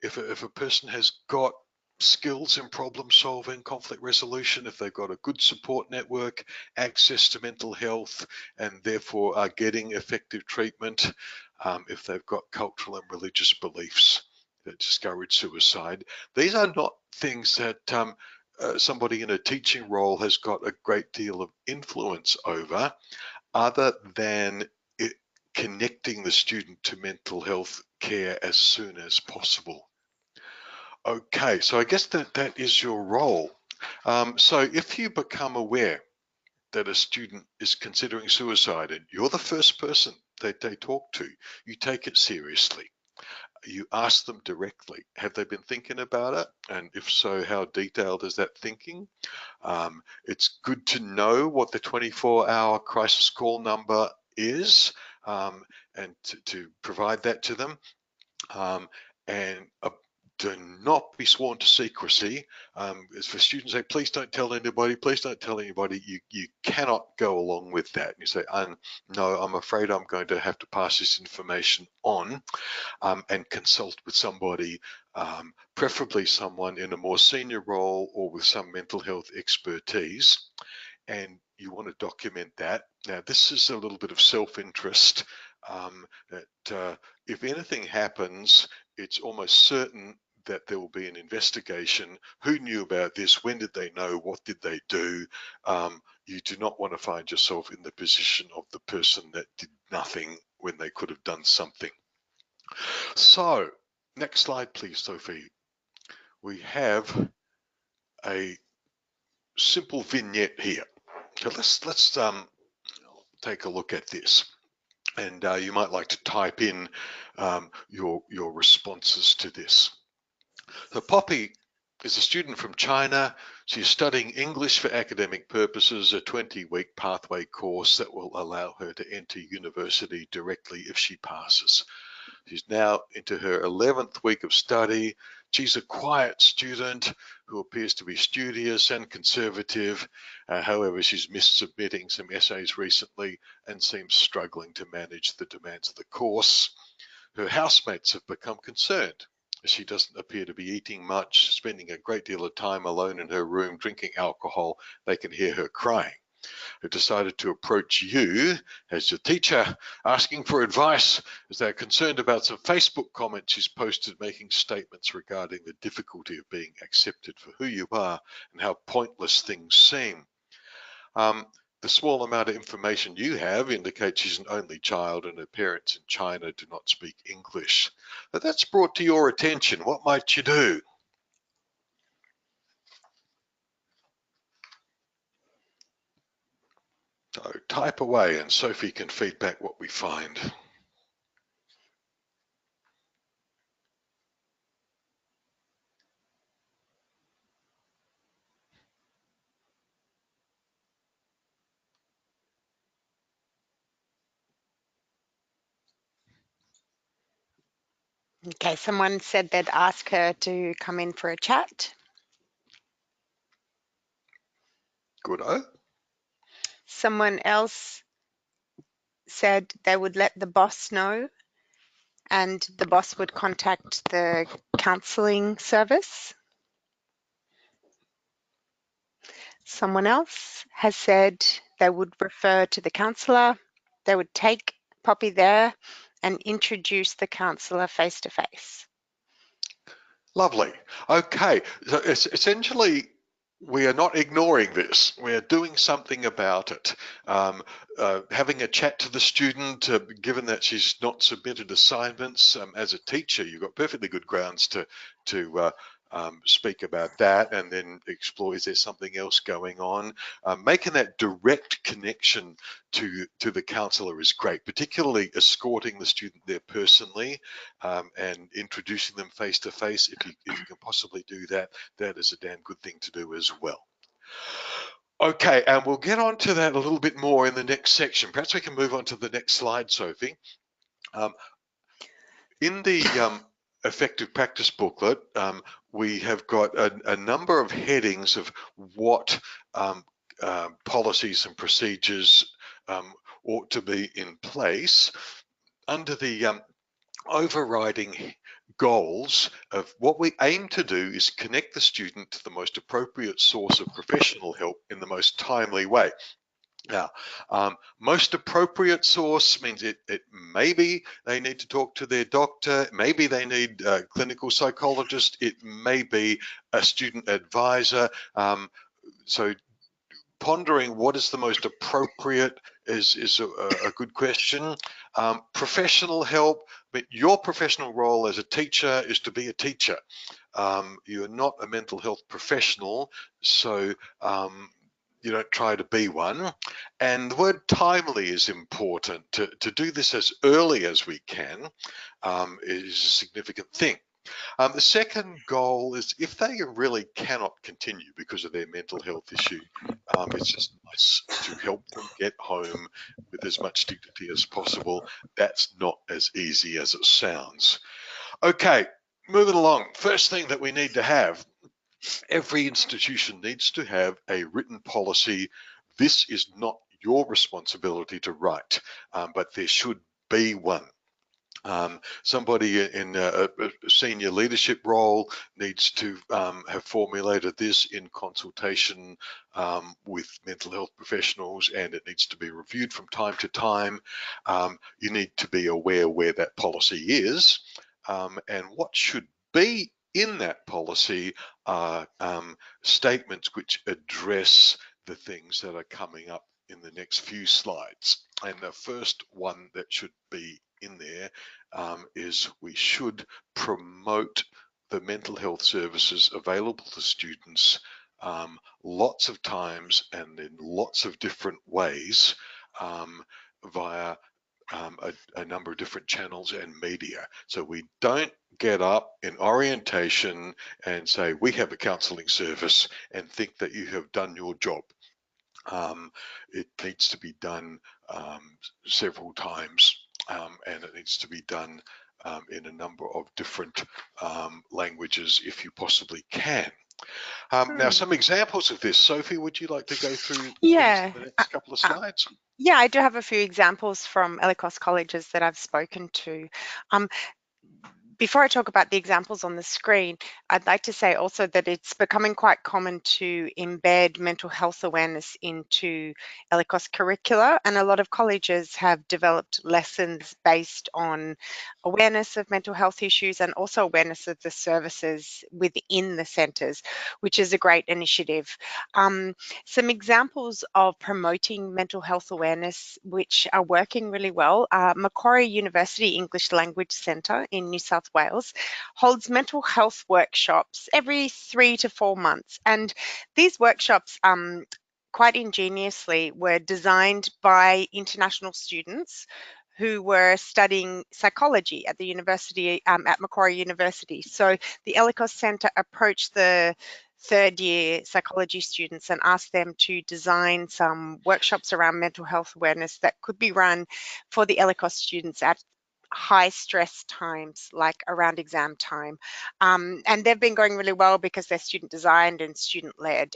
If a person has got skills in problem solving, conflict resolution, if they've got a good support network, access to mental health, and therefore are getting effective treatment, if they've got cultural and religious beliefs that discourage suicide. These are not things that somebody in a teaching role has got a great deal of influence over, other than connecting the student to mental health care as soon as possible. Okay, so I guess that is your role. So if you become aware that a student is considering suicide and you're the first person that they talk to, you take it seriously. You ask them directly, have they been thinking about it? And if so, how detailed is that thinking? It's good to know what the 24-hour crisis call number is, and to provide that to them. And do not be sworn to secrecy. As for students say, please don't tell anybody, please don't tell anybody. You cannot go along with that. You say, no, I'm afraid I'm going to have to pass this information on, and consult with somebody, preferably someone in a more senior role or with some mental health expertise. And you want to document that. Now, this is a little bit of self-interest, that if anything happens, it's almost certain that there will be an investigation. Who knew about this? When did they know? What did they do? You do not want to find yourself in the position of the person that did nothing when they could have done something. So, next slide, please, Sophie. We have a simple vignette here. So let's take a look at this. And you might like to type in your responses to this. So Poppy is a student from China. She's studying English for academic purposes, a 20-week pathway course that will allow her to enter university directly if she passes. She's now into her 11th week of study. She's a quiet student who appears to be studious and conservative. However, she's missed submitting some essays recently and seems struggling to manage the demands of the course. Her housemates have become concerned. She doesn't appear to be eating much, spending a great deal of time alone in her room, drinking alcohol. They can hear her crying. Who decided to approach you as your teacher, asking for advice as they're concerned about some Facebook comments she's posted making statements regarding the difficulty of being accepted for who you are and how pointless things seem. The small amount of information you have indicates she's an only child and her parents in China do not speak English. But that's brought to your attention. What might you do? So type away and Sophie can feed back what we find. Okay, someone said they'd ask her to come in for a chat. Good-o. Someone else said they would let the boss know and the boss would contact the counselling service. Someone else has said they would refer to the counsellor, they would take Poppy there and introduce the counsellor face to face. Lovely. Okay, so essentially we are not ignoring this. We are doing something about it. Having a chat to the student, given that she's not submitted assignments. As a teacher, you've got perfectly good grounds to speak about that, and then explore, is there something else going on? Making that direct connection to the counsellor is great, particularly escorting the student there personally, and introducing them face to face. If you can possibly do that, that is a damn good thing to do as well. Okay, and we'll get on to that a little bit more in the next section. Perhaps we can move on to the next slide, Sophie. In the effective practice booklet, we have got a number of headings of what policies and procedures ought to be in place. Under the overriding goals of what we aim to do is connect the student to the most appropriate source of professional help in the most timely way. Now, most appropriate source means it maybe they need to talk to their doctor, maybe they need a clinical psychologist, it may be a student advisor. So pondering what is the most appropriate is a good question. Professional help, but your professional role as a teacher is to be a teacher. You're not a mental health professional, so you don't try to be one. And the word timely is important. To do this as early as we can is a significant thing. The second goal is if they really cannot continue because of their mental health issue, it's just nice to help them get home with as much dignity as possible. That's not as easy as it sounds. Okay, moving along. First thing that we need to have, every institution needs to have a written policy. This is not your responsibility to write, but there should be one. Somebody in a senior leadership role needs to have formulated this in consultation with mental health professionals, and it needs to be reviewed from time to time. You need to be aware where that policy is, and what should be in that policy are statements which address the things that are coming up in the next few slides. And the first one that should be in there is we should promote the mental health services available to students lots of times and in lots of different ways via a number of different channels and media. So we don't get up in orientation and say we have a counselling service and think that you have done your job. It needs to be done several times, and it needs to be done in a number of different languages if you possibly can. Now, some examples of this. Sophie, would you like to go through Yeah. the next couple of slides? Yeah, I do have a few examples from ELICOS colleges that I've spoken to. Before I talk about the examples on the screen, I'd like to say also that it's becoming quite common to embed mental health awareness into ELICOS curricula, and a lot of colleges have developed lessons based on awareness of mental health issues and also awareness of the services within the centres, which is a great initiative. Some examples of promoting mental health awareness which are working really well are Macquarie University English Language Centre in New South Wales holds mental health workshops every 3 to 4 months, and these workshops quite ingeniously were designed by international students who were studying psychology at the university, at Macquarie University. So the ELICOS Centre approached the third year psychology students and asked them to design some workshops around mental health awareness that could be run for the ELICOS students at high stress times, like around exam time. And they've been going really well because they're student designed and student led.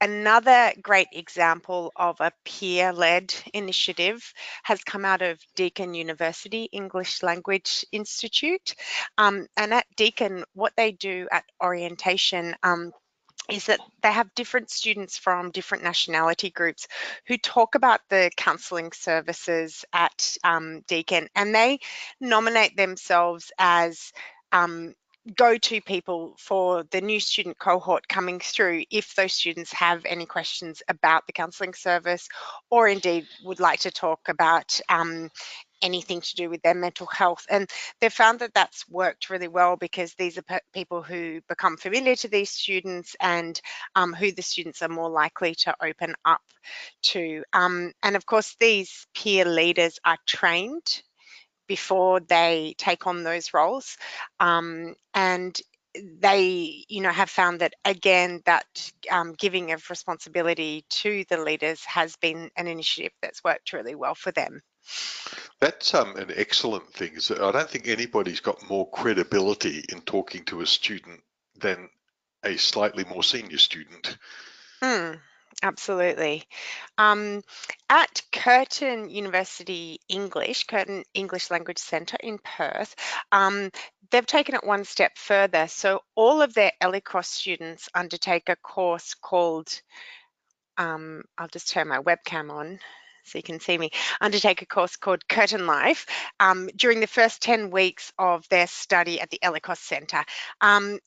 another great example of a peer-led initiative has come out of Deakin University English Language Institute. And at Deakin, what they do at orientation is that they have different students from different nationality groups who talk about the counselling services at Deakin, and they nominate themselves as go-to people for the new student cohort coming through if those students have any questions about the counselling service, or indeed would like to talk about anything to do with their mental health. And they've found that that's worked really well, because these are people who become familiar to these students, and who the students are more likely to open up to. And of course, these peer leaders are trained before they take on those roles, and they have found that, again, that giving of responsibility to the leaders has been an initiative that's worked really well for them. That's an excellent thing. So I don't think anybody's got more credibility in talking to a student than a slightly more senior student. Absolutely. At Curtin University Curtin English Language Centre in Perth, they've taken it one step further. So all of their ELICOS students undertake a course called, I'll just turn my webcam on so you can see me, undertake a course called Curtin Life during the first 10 weeks of their study at the ELICOS Centre.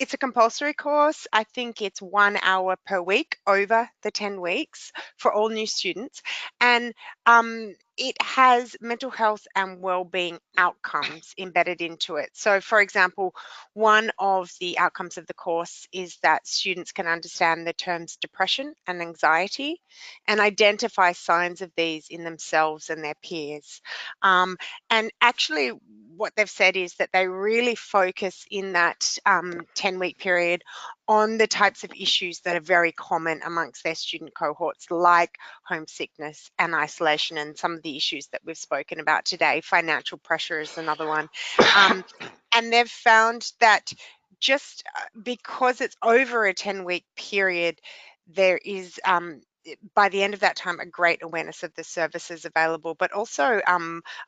It's a compulsory course. I think it's 1 hour per week over the 10 weeks for all new students. And it has mental health and wellbeing outcomes embedded into it. So, for example, one of the outcomes of the course is that students can understand the terms depression and anxiety and identify signs of these in themselves and their peers. And actually, what they've said is that they really focus in that 10-week period on the types of issues that are very common amongst their student cohorts, like homesickness and isolation, and some of the issues that we've spoken about today. Financial pressure is another one. And they've found that just because it's over a 10-week period, there is by the end of that time, a great awareness of the services available, but also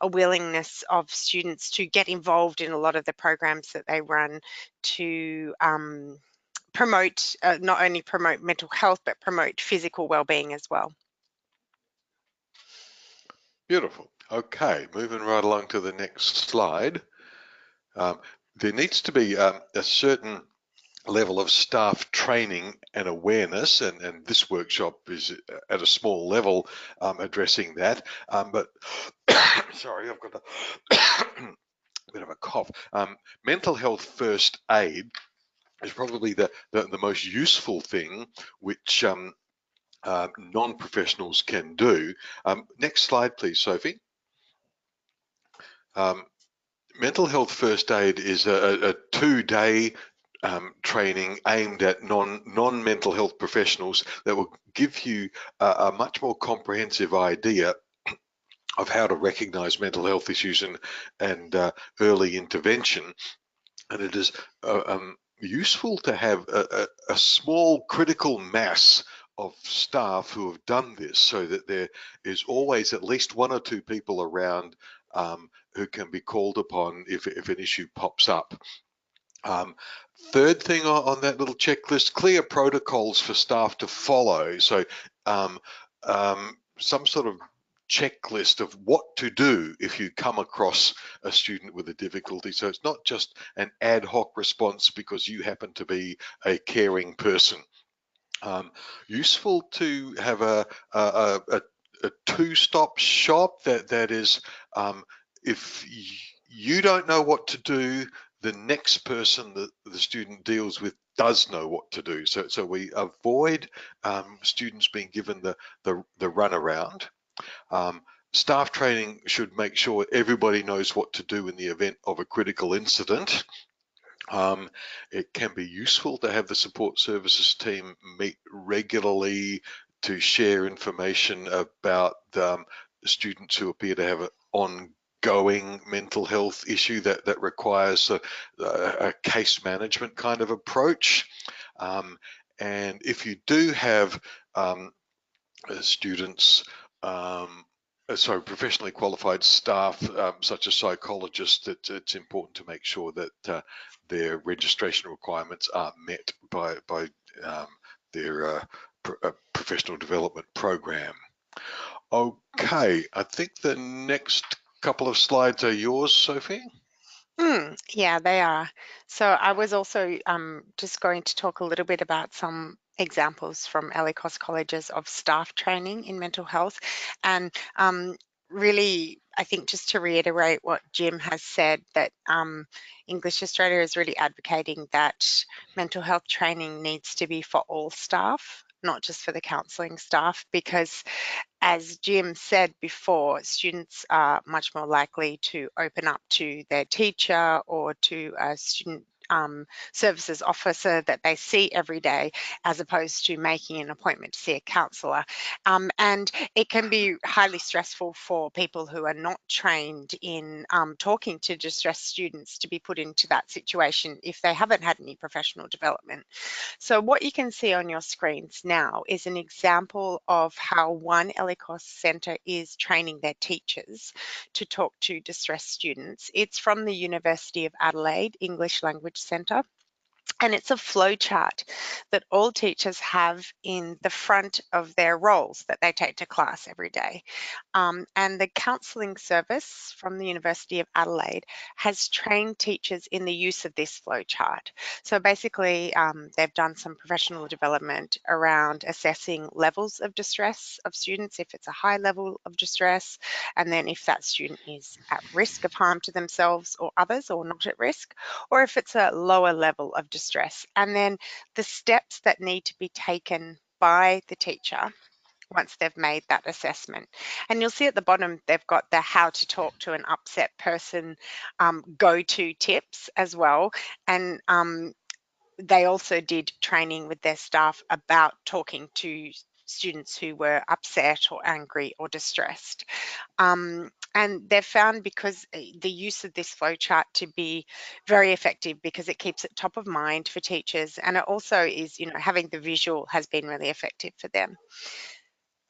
a willingness of students to get involved in a lot of the programs that they run to promote, not only promote mental health, but promote physical well-being as well. Beautiful. Okay, moving right along to the next slide. There needs to be a certain level of staff training and awareness, and this workshop is at a small level addressing that. But sorry, I've got a bit of a cough. Mental health first aid is probably the most useful thing which non-professionals can do. Next slide, please, Sophie. Mental health first aid is a 2-day training aimed at non-mental health professionals that will give you a much more comprehensive idea of how to recognize mental health issues and early intervention. And it is useful to have a small critical mass of staff who have done this, so that there is always at least 1 or 2 people around who can be called upon if an issue pops up. Third thing on that little checklist, clear protocols for staff to follow. So some sort of checklist of what to do if you come across a student with a difficulty. So it's not just an ad hoc response because you happen to be a caring person. Useful to have a 2-stop shop that is, if you don't know what to do, the next person that the student deals with does know what to do. So we avoid students being given the runaround. Staff training should make sure everybody knows what to do in the event of a critical incident. It can be useful to have the support services team meet regularly to share information about students who appear to have an ongoing mental health issue that requires a case management kind of approach. And if you do have students, professionally qualified staff, such as psychologists, it's important to make sure that their registration requirements are met by their professional development program. Okay, I think the next couple of slides are yours, Sophie. Yeah, they are. So I was also just going to talk a little bit about some examples from ELICOS colleges of staff training in mental health. And really, I think just to reiterate what Jim has said, that English Australia is really advocating that mental health training needs to be for all staff, not just for the counselling staff, because as Jim said before, students are much more likely to open up to their teacher or to a student services officer that they see every day, as opposed to making an appointment to see a counsellor. And it can be highly stressful for people who are not trained in talking to distressed students to be put into that situation if they haven't had any professional development. So what you can see on your screens now is an example of how one ELICOS centre is training their teachers to talk to distressed students. It's from the University of Adelaide English Language Centre. And it's a flow chart that all teachers have in the front of their roles that they take to class every day. And the counselling service from the University of Adelaide has trained teachers in the use of this flow chart. So basically, they've done some professional development around assessing levels of distress of students, if it's a high level of distress, and then if that student is at risk of harm to themselves or others or not at risk, or if it's a lower level of distress, and then the steps that need to be taken by the teacher once they've made that assessment. And you'll see at the bottom, they've got the how to talk to an upset person go-to tips as well. And they also did training with their staff about talking to students who were upset or angry or distressed. And they've found, because the use of this flowchart to be very effective, because it keeps it top of mind for teachers, and it also is, having the visual has been really effective for them.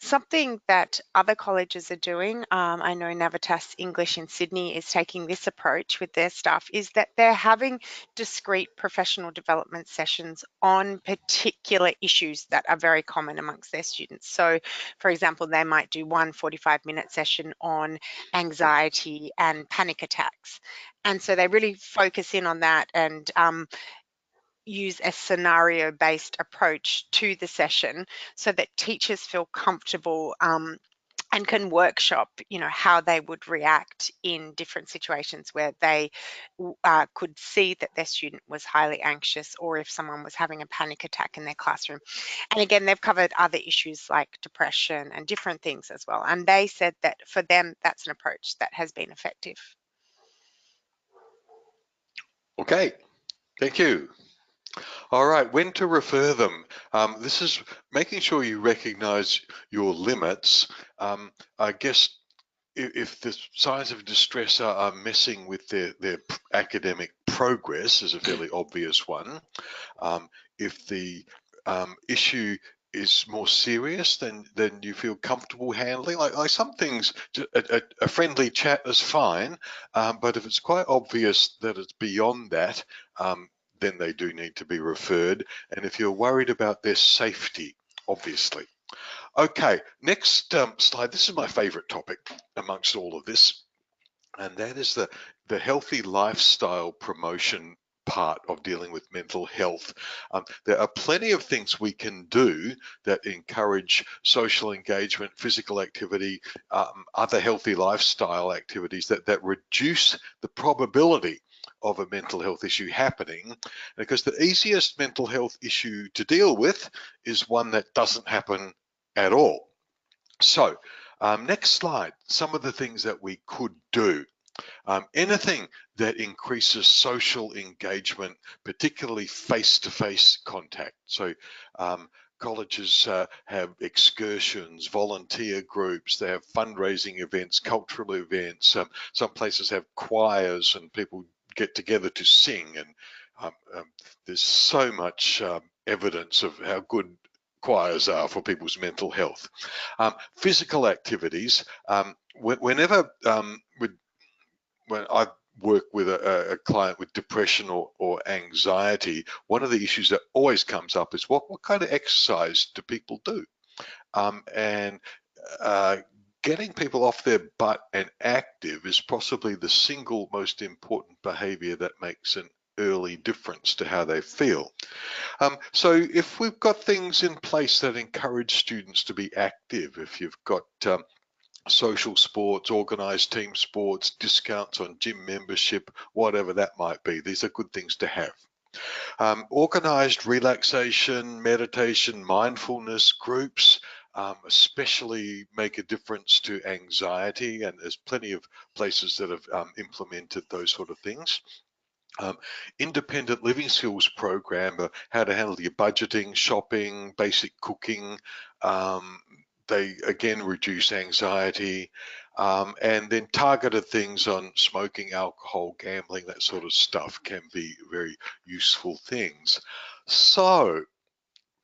Something that other colleges are doing, I know Navitas English in Sydney is taking this approach with their staff, is that they're having discrete professional development sessions on particular issues that are very common amongst their students. So, for example, they might do one 45-minute session on anxiety and panic attacks. And so they really focus in on that and use a scenario-based approach to the session so that teachers feel comfortable and can workshop, how they would react in different situations where they could see that their student was highly anxious, or if someone was having a panic attack in their classroom. And again, they've covered other issues like depression and different things as well. And they said that for them, that's an approach that has been effective. Okay, thank you. All right, when to refer them. This is making sure you recognize your limits. I guess if the signs of distress are messing with their academic progress, is a fairly obvious one. If the issue is more serious than you feel comfortable handling, like some things, a friendly chat is fine, but if it's quite obvious that it's beyond that, then they do need to be referred. And if you're worried about their safety, obviously. Okay, next slide. This is my favorite topic amongst all of this, and that is the healthy lifestyle promotion part of dealing with mental health. There are plenty of things we can do that encourage social engagement, physical activity, other healthy lifestyle activities that reduce the probability of a mental health issue happening, because the easiest mental health issue to deal with is one that doesn't happen at all. So next slide, some of the things that we could do. Anything that increases social engagement, particularly face-to-face contact. So colleges have excursions, volunteer groups, they have fundraising events, cultural events. Some places have choirs and people get together to sing, and there's so much evidence of how good requires for people's mental health. Physical activities, when I work with a client with depression or anxiety, one of the issues that always comes up is what kind of exercise do people do? And getting people off their butt and active is possibly the single most important behavior that makes an early difference to how they feel. So if we've got things in place that encourage students to be active, if you've got social sports, organised team sports, discounts on gym membership, whatever that might be, these are good things to have. Organised relaxation, meditation, mindfulness groups, especially make a difference to anxiety, and there's plenty of places that have implemented those sort of things. Independent living skills program, how to handle your budgeting, shopping, basic cooking. They again reduce anxiety, and then targeted things on smoking, alcohol, gambling, that sort of stuff can be very useful things. So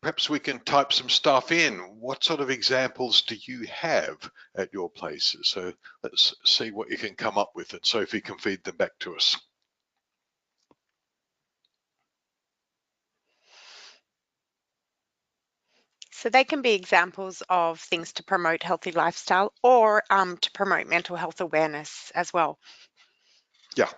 perhaps we can type some stuff in. What sort of examples do you have at your places? So let's see what you can come up with, and Sophie can feed them back to us. So they can be examples of things to promote healthy lifestyle or to promote mental health awareness as well. Yeah.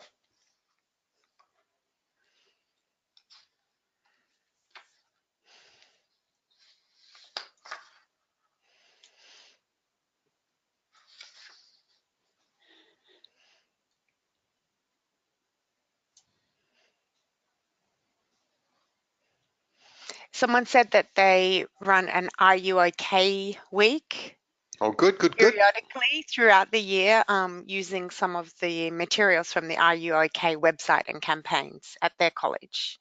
Someone said that they run an Are You OK week Oh, good. periodically throughout the year, using some of the materials from the Are You OK website and campaigns at their college.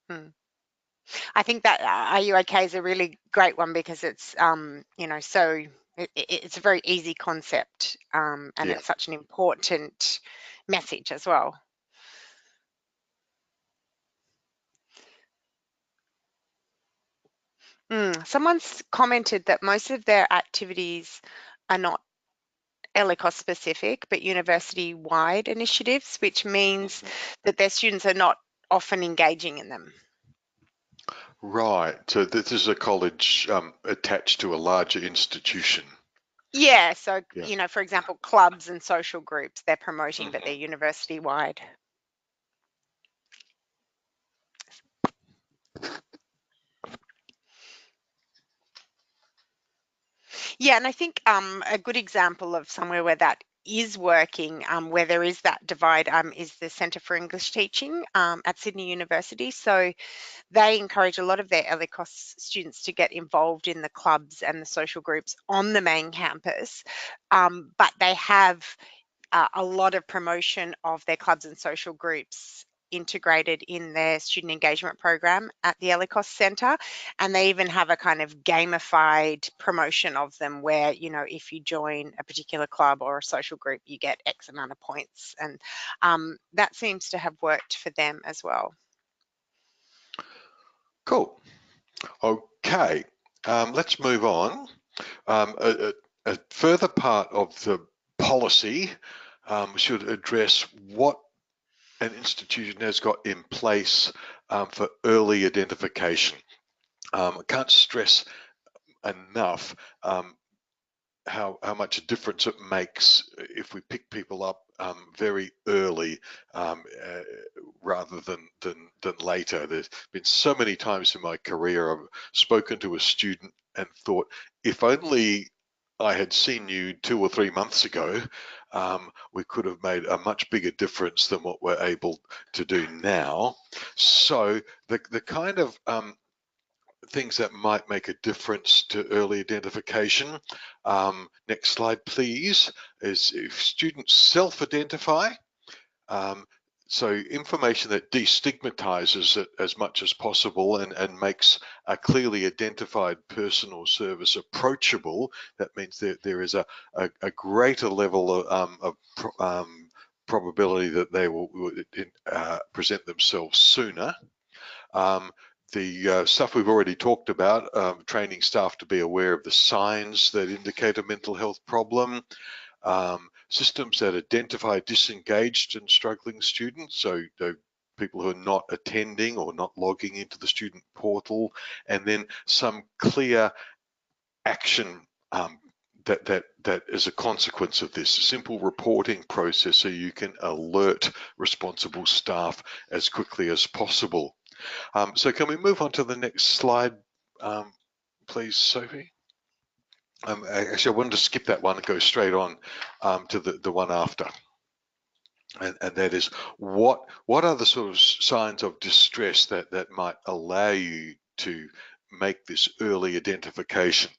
I think that Are You OK is a really great one because it's, you know, so it's a very easy concept, and Yeah. it's such an important message as well. Someone's commented that most of their activities are not ELICOS specific, but university-wide initiatives, which means that their students are not often engaging in them. Right. So this is a college attached to a larger institution. Yeah, so, Yeah. you know, for example, clubs and social groups they're promoting, but they're university-wide. Yeah, and I think a good example of somewhere where that is working, where there is that divide, is the Centre for English Teaching at Sydney University. So they encourage a lot of their ELICOS students to get involved in the clubs and the social groups on the main campus, but they have a lot of promotion of their clubs and social groups integrated in their student engagement program at the ELICOS Centre, and they even have a kind of gamified promotion of them where, you know, if you join a particular club or a social group, you get X amount of points, and that seems to have worked for them as well. Cool. Okay, let's move on. A further part of the policy should address what an institution has got in place for early identification. I can't stress enough how much a difference it makes if we pick people up very early rather than later. There's been so many times in my career I've spoken to a student and thought, if only I had seen you 2 or 3 months ago, we could have made a much bigger difference than what we're able to do now. So the kind of things that might make a difference to early identification. Next slide, please, is if students self-identify. So information that destigmatizes it as much as possible and makes a clearly identified person or service approachable. That means that there is a greater level of probability that they will present themselves sooner. The stuff we've already talked about, training staff to be aware of the signs that indicate a mental health problem, systems that identify disengaged and struggling students, so people who are not attending or not logging into the student portal, and then some clear action that is a consequence of this, a simple reporting process so you can alert responsible staff as quickly as possible. So can we move on to the next slide, please, Sophie? Actually, I wanted to skip that one and go straight on to the one after. And that is, what are the sort of signs of distress that might allow you to make this early identification?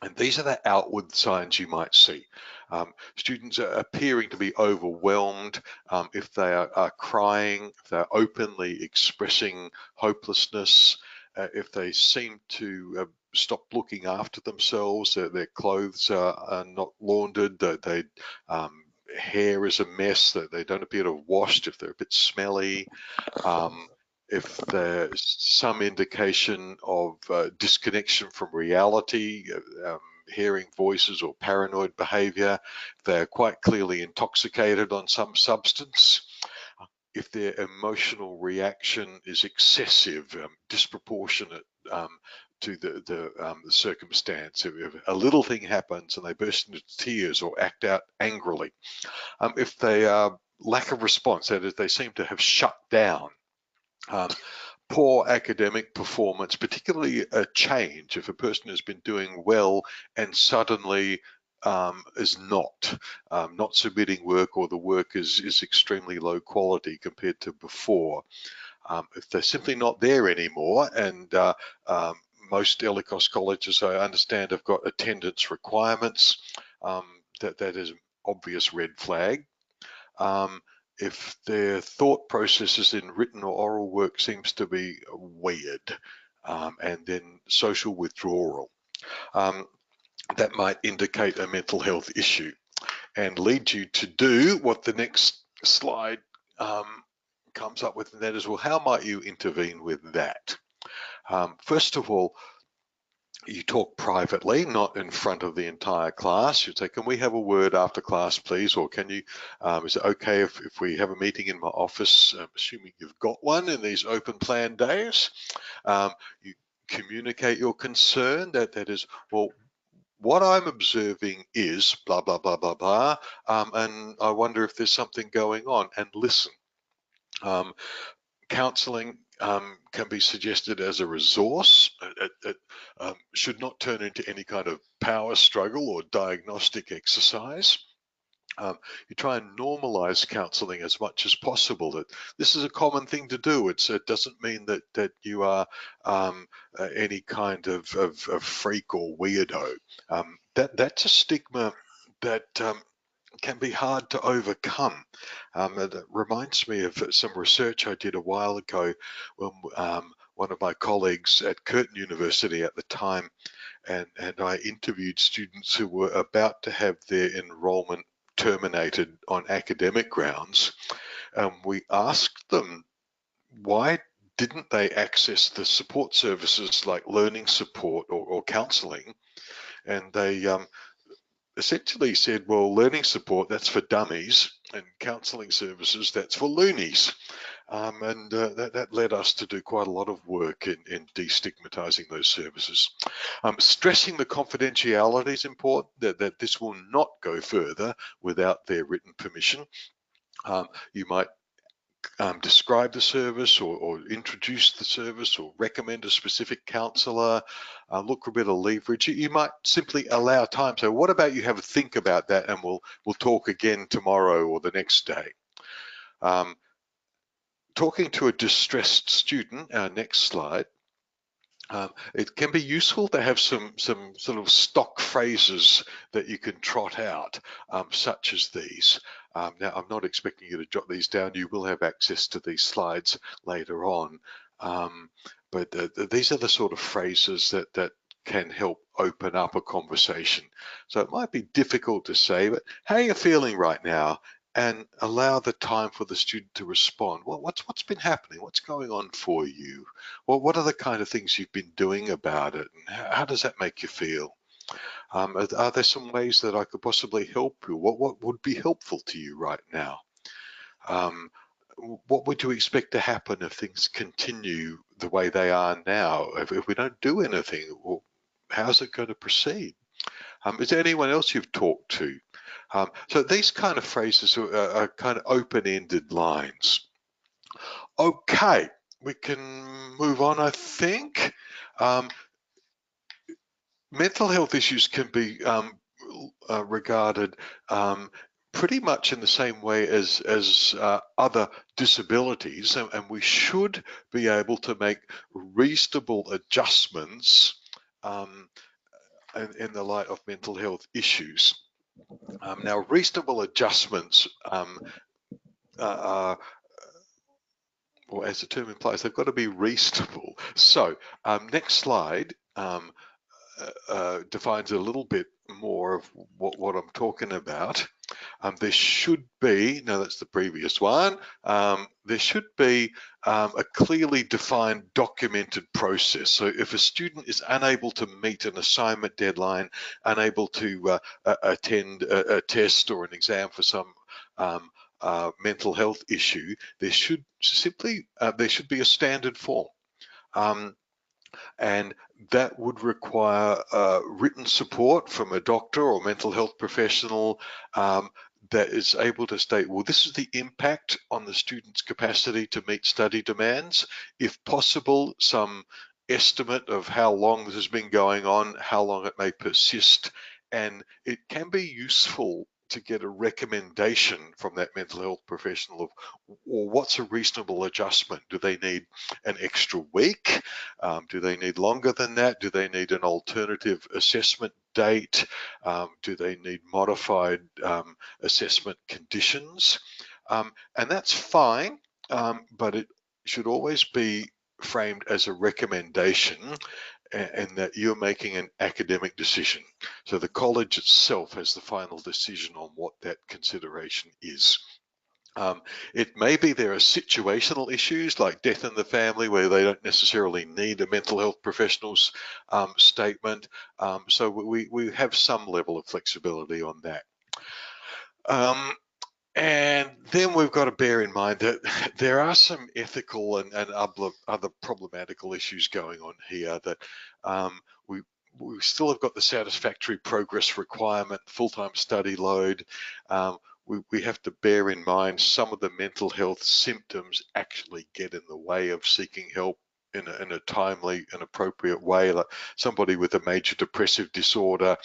And these are the outward signs you might see. Students are appearing to be overwhelmed, if they are crying, if they're openly expressing hopelessness, if they seem to stop looking after themselves, their clothes are not laundered, their hair is a mess, that they don't appear to have washed, if they're a bit smelly, if there's some indication of disconnection from reality, hearing voices or paranoid behavior, if they're quite clearly intoxicated on some substance, if their emotional reaction is excessive, disproportionate to the circumstance, if a little thing happens and they burst into tears or act out angrily, if they lack of response, that is, they seem to have shut down, poor academic performance, particularly a change, if a person has been doing well and suddenly is not submitting work, or the work is extremely low quality compared to before. If they're simply not there anymore, and most ELICOS colleges, I understand, have got attendance requirements, that is an obvious red flag. If their thought processes in written or oral work seems to be weird, and then social withdrawal, that might indicate a mental health issue and lead you to do what the next slide comes up with, and that is, well, how might you intervene with that? First of all, you talk privately, not in front of the entire class. You'd say, can we have a word after class, please? Or can you, is it okay if we have a meeting in my office, assuming you've got one in these open plan days? You communicate your concern, that is, well, what I'm observing is blah, blah, blah, blah, blah, and I wonder if there's something going on, and listen. Counselling can be suggested as a resource. It should not turn into any kind of power struggle or diagnostic exercise. You try and normalize counselling as much as possible. That this is a common thing to do. It doesn't mean that you are any kind of freak or weirdo. That's a stigma that can be hard to overcome. It reminds me of some research I did a while ago when one of my colleagues at Curtin University at the time, and I interviewed students who were about to have their enrolment terminated on academic grounds. We asked them, why didn't they access the support services like learning support or counselling? And they essentially said, well, learning support, that's for dummies, and counselling services, that's for loonies. That led us to do quite a lot of work in destigmatizing those services. Stressing the confidentiality is important, that this will not go further without their written permission. You might describe the service or introduce the service or recommend a specific counsellor, look for a bit of leverage. You might simply allow time. So what about you have a think about that, and we'll talk again tomorrow or the next day. Talking to a distressed student, our next slide, it can be useful to have some sort of stock phrases that you can trot out, such as these. Now, I'm not expecting you to jot these down. You will have access to these slides later on. But these are the sort of phrases that can help open up a conversation. So it might be difficult to say, but how are you feeling right now? and allow the time for the student to respond. Well, what's been happening? What's going on for you? Well, what are the kind of things you've been doing about it? And how does that make you feel? Are there some ways that I could possibly help you? What would be helpful to you right now? What would you expect to happen if things continue the way they are now? If we don't do anything, well, how's it going to proceed? Is there anyone else you've talked to? So these kind of phrases are kind of open-ended lines. Okay, we can move on, I think. Mental health issues can be regarded pretty much in the same way as other disabilities, and we should be able to make reasonable adjustments in the light of mental health issues. Now, reasonable adjustments are, well, as the term implies, they've got to be reasonable. So, next slide defines a little bit more of what I'm talking about. There should be, no, that's the previous one, there should be a clearly defined documented process. So if a student is unable to meet an assignment deadline, unable to attend a test or an exam for some mental health issue, there should be a standard form. And that would require written support from a doctor or mental health professional that is able to state, well, this is the impact on the student's capacity to meet study demands. If possible, some estimate of how long this has been going on, how long it may persist, and it can be useful to get a recommendation from that mental health professional of, well, what's a reasonable adjustment? Do they need an extra week? Do they need longer than that? Do they need an alternative assessment date? Do they need modified assessment conditions? And that's fine, but it should always be framed as a recommendation, and that you're making an academic decision. So the college itself has the final decision on what that consideration is. It may be there are situational issues like death in the family where they don't necessarily need a mental health professional's statement. So we have some level of flexibility on that. And then we've got to bear in mind that there are some ethical and other problematical issues going on here, that we still have got the satisfactory progress requirement, full-time study load. We have to bear in mind some of the mental health symptoms actually get in the way of seeking help in a timely and appropriate way. Like somebody with a major depressive disorder,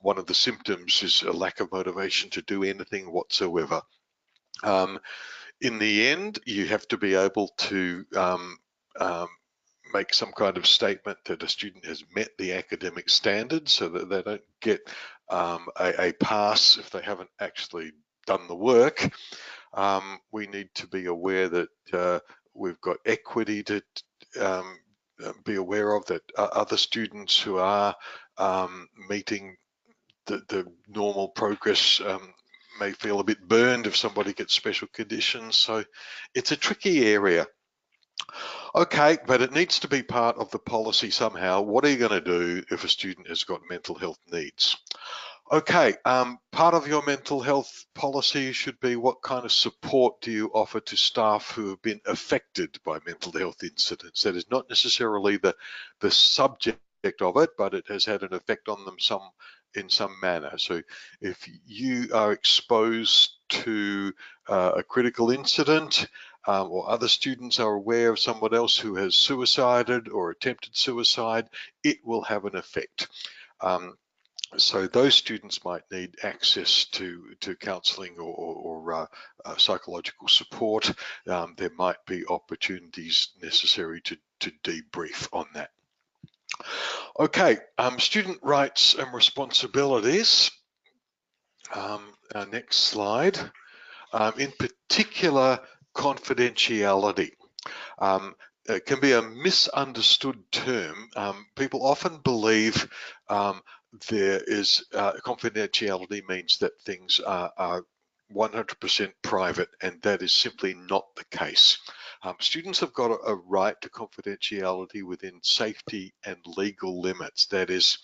one of the symptoms is a lack of motivation to do anything whatsoever. In the end, you have to be able to make some kind of statement that a student has met the academic standards so that they don't get a pass if they haven't actually done the work. We need to be aware that we've got equity to be aware of, that other students who are meeting the normal progress may feel a bit burned if somebody gets special conditions. So it's a tricky area. Okay, but it needs to be part of the policy somehow. What are you going to do if a student has got mental health needs? Okay, part of your mental health policy should be what kind of support do you offer to staff who have been affected by mental health incidents. That is not necessarily the subject of it, but it has had an effect on them in some manner. So if you are exposed to a critical incident, or other students are aware of someone else who has suicided or attempted suicide, it will have an effect. So those students might need access to counselling or psychological support. There might be opportunities necessary to debrief on that. Okay, student rights and responsibilities. Our next slide. In particular, confidentiality. It can be a misunderstood term. People often believe there is confidentiality means that things are 100% private, and that is simply not the case. Students have got a right to confidentiality within safety and legal limits. That is,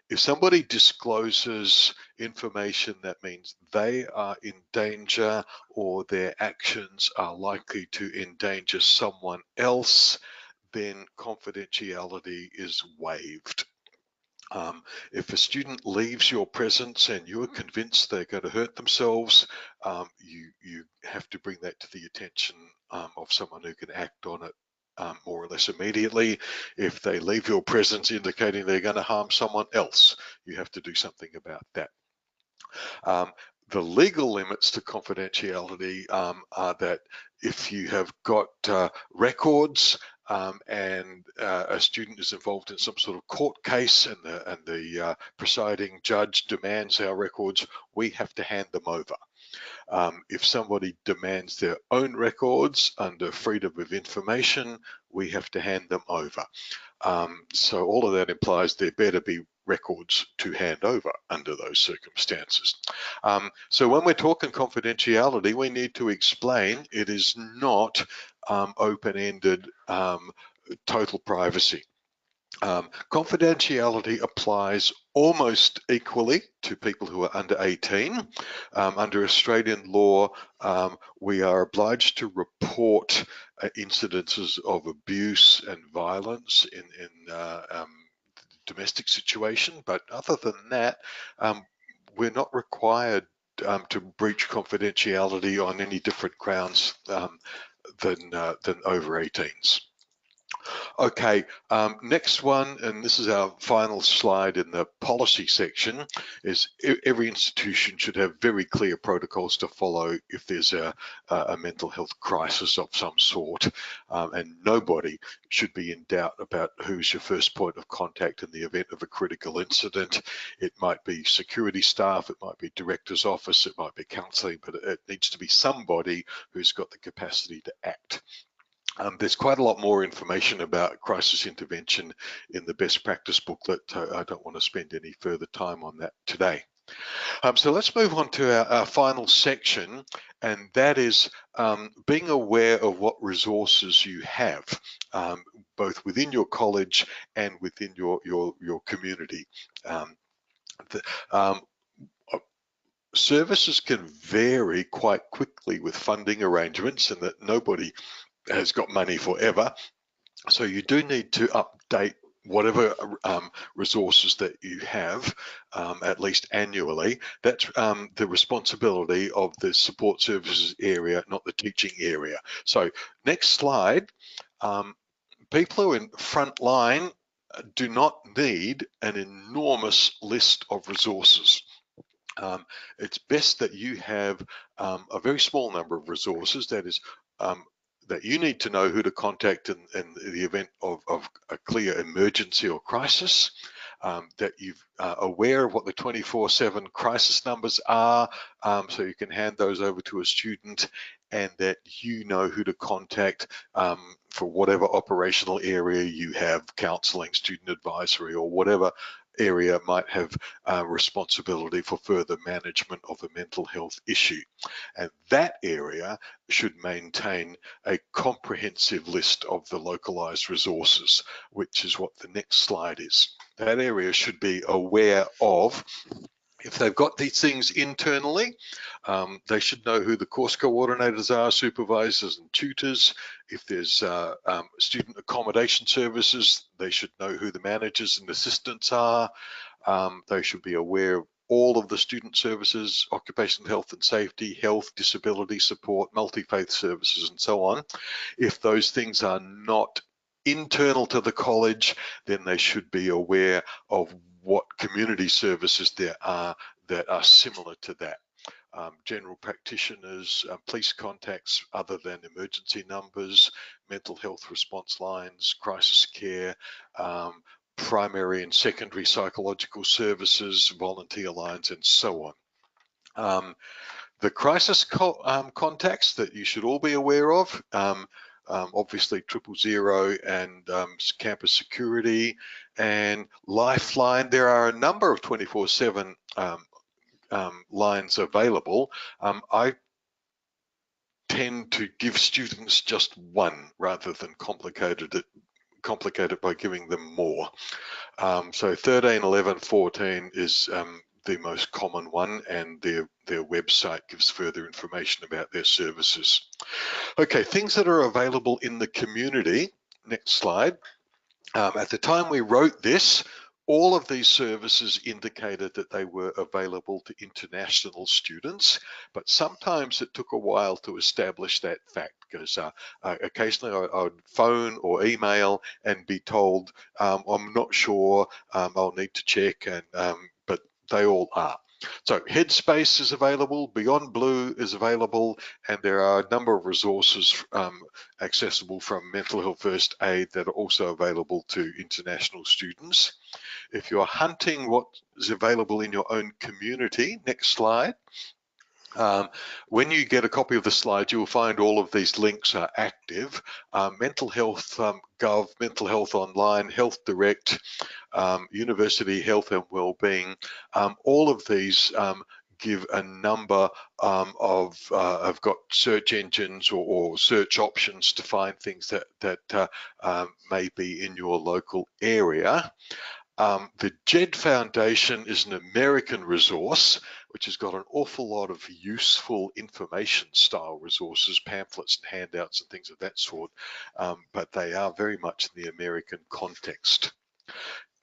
if somebody discloses information that means they are in danger or their actions are likely to endanger someone else, then confidentiality is waived. If a student leaves your presence and you're convinced they're going to hurt themselves, you have to bring that to the attention of someone who can act on it more or less immediately. If they leave your presence indicating they're going to harm someone else, you have to do something about that. The legal limits to confidentiality are that if you have got records and a student is involved in some sort of court case and the presiding judge demands our records, we have to hand them over. If somebody demands their own records under freedom of information, we have to hand them over. So all of that implies there better be records to hand over under those circumstances. So when we're talking confidentiality, we need to explain it is not open-ended total privacy. Confidentiality applies almost equally to people who are under 18. Under Australian law, we are obliged to report incidences of abuse and violence in domestic situation, but other than that, we're not required to breach confidentiality on any different grounds than over 18s. Okay, next one, and this is our final slide in the policy section, is every institution should have very clear protocols to follow if there's a mental health crisis of some sort, and nobody should be in doubt about who's your first point of contact in the event of a critical incident. It might be security staff, it might be director's office, it might be counselling, but it needs to be somebody who's got the capacity to act. There's quite a lot more information about crisis intervention in the best practice booklet. I don't want to spend any further time on that today. So let's move on to our final section, and that is being aware of what resources you have, both within your college and within your community. Services can vary quite quickly with funding arrangements, and that nobody has got money forever. So you do need to update whatever resources that you have, at least annually. That's the responsibility of the support services area, not the teaching area. So next slide. People who are in front line do not need an enormous list of resources. It's best that you have a very small number of resources, that is, that you need to know who to contact in the event of a clear emergency or crisis, that you're aware of what the 24/7 crisis numbers are, so you can hand those over to a student, and that you know who to contact for whatever operational area you have, counselling, student advisory, or whatever area might have responsibility for further management of a mental health issue. And that area should maintain a comprehensive list of the localized resources, which is what the next slide is. That area should be aware of. If they've got these things internally, they should know who the course coordinators are, supervisors and tutors. If there's student accommodation services, they should know who the managers and assistants are. They should be aware of all of the student services, occupational health and safety, health, disability support, multi-faith services, and so on. If those things are not internal to the college, then they should be aware of what community services there are that are similar to that. General practitioners, police contacts other than emergency numbers, mental health response lines, crisis care, primary and secondary psychological services, volunteer lines, and so on. The crisis contacts that you should all be aware of, obviously 000 and campus security and Lifeline. There are a number of 24/7 lines available, I tend to give students just one rather than complicate it by giving them more. So 13, 11, 14 is the most common one, and their website gives further information about their services. Okay, things that are available in the community. Next slide. At the time we wrote this, all of these services indicated that they were available to international students, but sometimes it took a while to establish that fact, because occasionally I would phone or email and be told, I'm not sure, I'll need to check, but they all are. So Headspace is available, Beyond Blue is available, and there are a number of resources accessible from Mental Health First Aid that are also available to international students. If you're hunting what is available in your own community, next slide. When you get a copy of the slide, you will find all of these links are active. Mental Health Gov, Mental Health Online, Health Direct, University Health and Wellbeing, all of these give a number have got search engines or search options to find things that may be in your local area. The JED Foundation is an American resource which has got an awful lot of useful information style resources, pamphlets and handouts and things of that sort, but they are very much in the American context.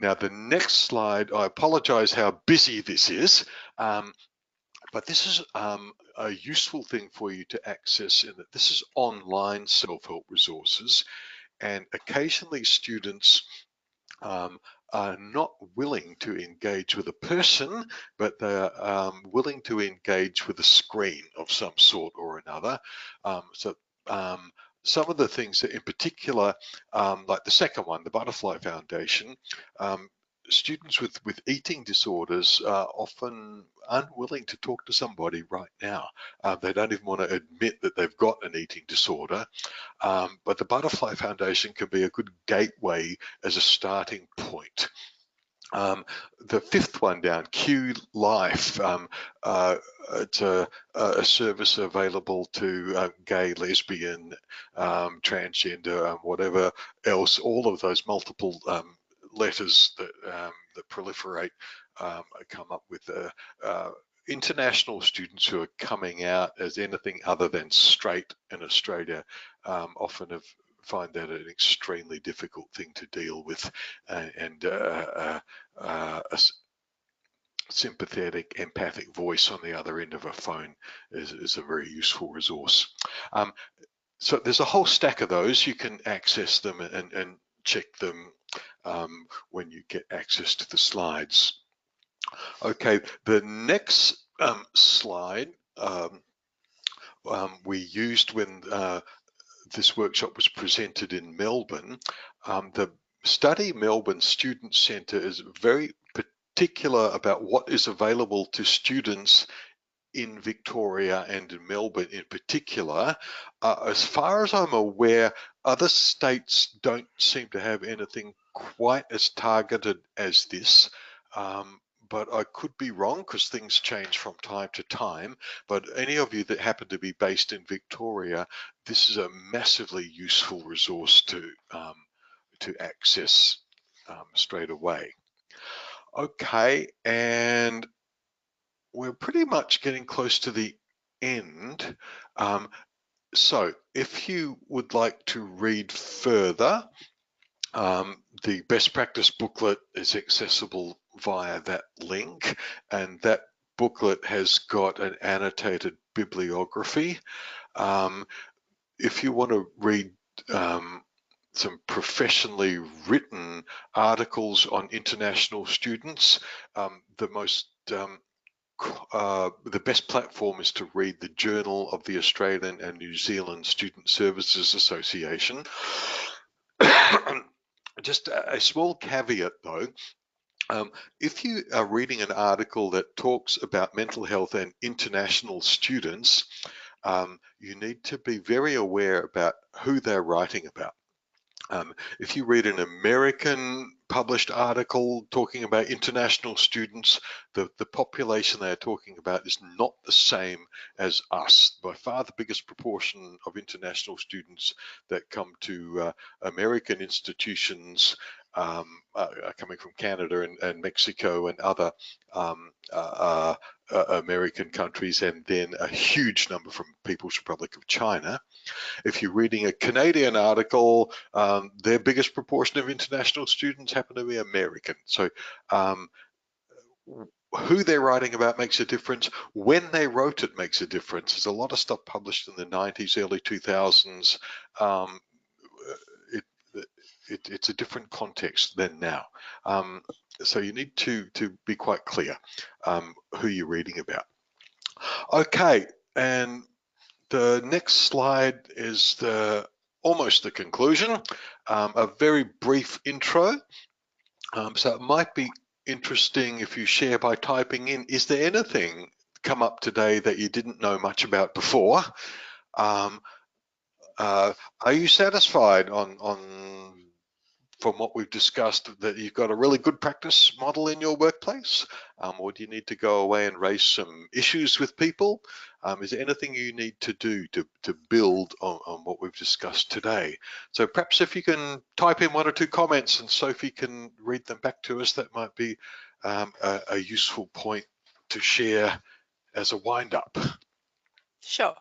Now the next slide, I apologize how busy this is, but this is a useful thing for you to access in that this is online self-help resources, and occasionally students are not willing to engage with a person, but they're willing to engage with a screen of some sort or another. Some of the things that in particular, like the second one, the Butterfly Foundation, students with eating disorders are often unwilling to talk to somebody right now. They don't even want to admit that they've got an eating disorder. But the Butterfly Foundation can be a good gateway as a starting point. The fifth one down, Q Life, it's a service available to gay, lesbian, transgender, whatever else, all of those multiple letters that proliferate come up with international students who are coming out as anything other than straight in Australia often find that an extremely difficult thing to deal with, and a sympathetic, empathic voice on the other end of a phone is a very useful resource. So there's a whole stack of those. You can access them and check them when you get access to the slides. Okay, the next slide we used when this workshop was presented in Melbourne. The Study Melbourne Student Centre is very particular about what is available to students in Victoria and in Melbourne in particular. As far as I'm aware, other states don't seem to have anything quite as targeted as this. But I could be wrong because things change from time to time. But any of you that happen to be based in Victoria, this is a massively useful resource to access straight away. Okay, and we're pretty much getting close to the end. So if you would like to read further, the best practice booklet is accessible via that link, and that booklet has got an annotated bibliography. If you want to read some professionally written articles on international students, the best platform is to read the Journal of the Australian and New Zealand Student Services Association. Just a small caveat though, if you are reading an article that talks about mental health and international students, you need to be very aware about who they're writing about. If you read an American published article talking about international students. The population they're talking about is not the same as us. By far the biggest proportion of international students that come to American institutions are coming from Canada and Mexico and other American countries, and then a huge number from People's Republic of China. If you're reading a Canadian article, their biggest proportion of international students happen to be American. So who they're writing about makes a difference. When they wrote it makes a difference. There's a lot of stuff published in the 90s, early 2000s. It's a different context than now. So you need to be quite clear who you're reading about. Okay, and the next slide is almost the conclusion, a very brief intro. So it might be interesting if you share by typing in, is there anything come up today that you didn't know much about before? Are you satisfied from what we've discussed that you've got a really good practice model in your workplace? Or do you need to go away and raise some issues with people? Is there anything you need to do to build on what we've discussed today? So perhaps if you can type in 1 or 2 comments and Sophie can read them back to us, that might be a useful point to share as a wind up. Sure.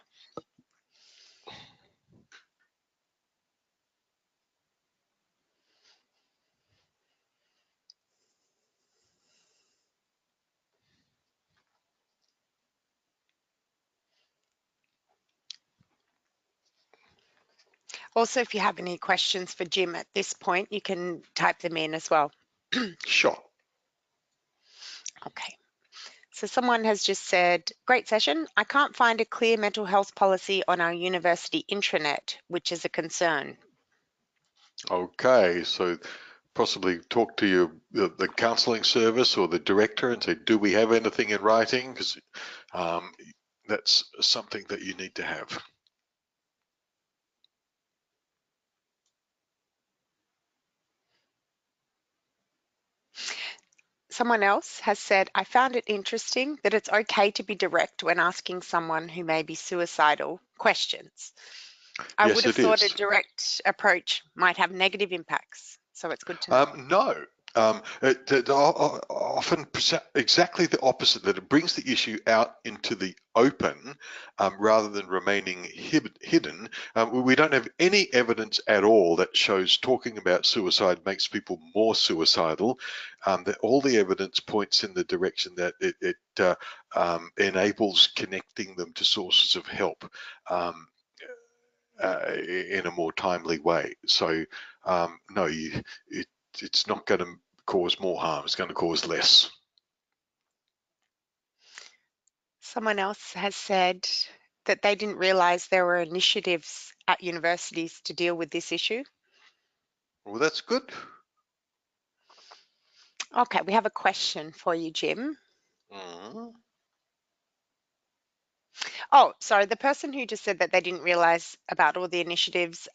Also, if you have any questions for Jim at this point, you can type them in as well. Sure. Okay. So someone has just said, great session. I can't find a clear mental health policy on our university intranet, which is a concern. Okay, so possibly talk to the counselling service or the director and say, do we have anything in writing? Because that's something that you need to have. Someone else has said, I found it interesting that it's okay to be direct when asking someone who may be suicidal questions. I Yes, would have it thought is. a direct approach might have negative impacts. So it's good to know. No. It often exactly the opposite, that it brings the issue out into the open rather than remaining hidden. We don't have any evidence at all that shows talking about suicide makes people more suicidal. That all the evidence points in the direction that it enables connecting them to sources of help in a more timely way. So no, it's not going to cause more harm, it's going to cause less. Someone else has said that they didn't realise there were initiatives at universities to deal with this issue. Well, that's good. Okay, we have a question for you, Jim. Oh, sorry, the person who just said that they didn't realise about all the initiatives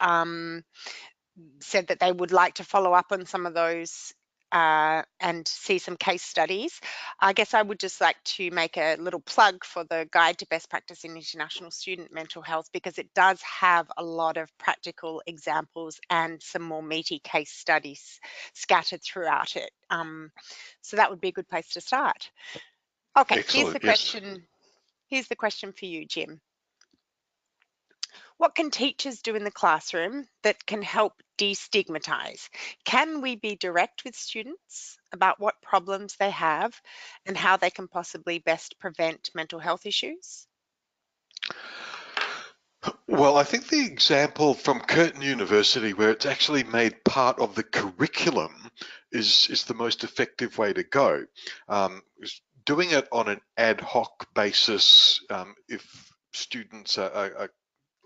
said that they would like to follow up on some of those and see some case studies. I guess I would just like to make a little plug for the Guide to Best Practice in International Student Mental Health, because it does have a lot of practical examples and some more meaty case studies scattered throughout it. So that would be a good place to start. Okay, Excellent, here's the question. Here's the question for you, Jim. What can teachers do in the classroom that can help destigmatize? Can we be direct with students about what problems they have and how they can possibly best prevent mental health issues? Well, I think the example from Curtin University, where it's actually made part of the curriculum, is the most effective way to go. Doing it on an ad hoc basis, if students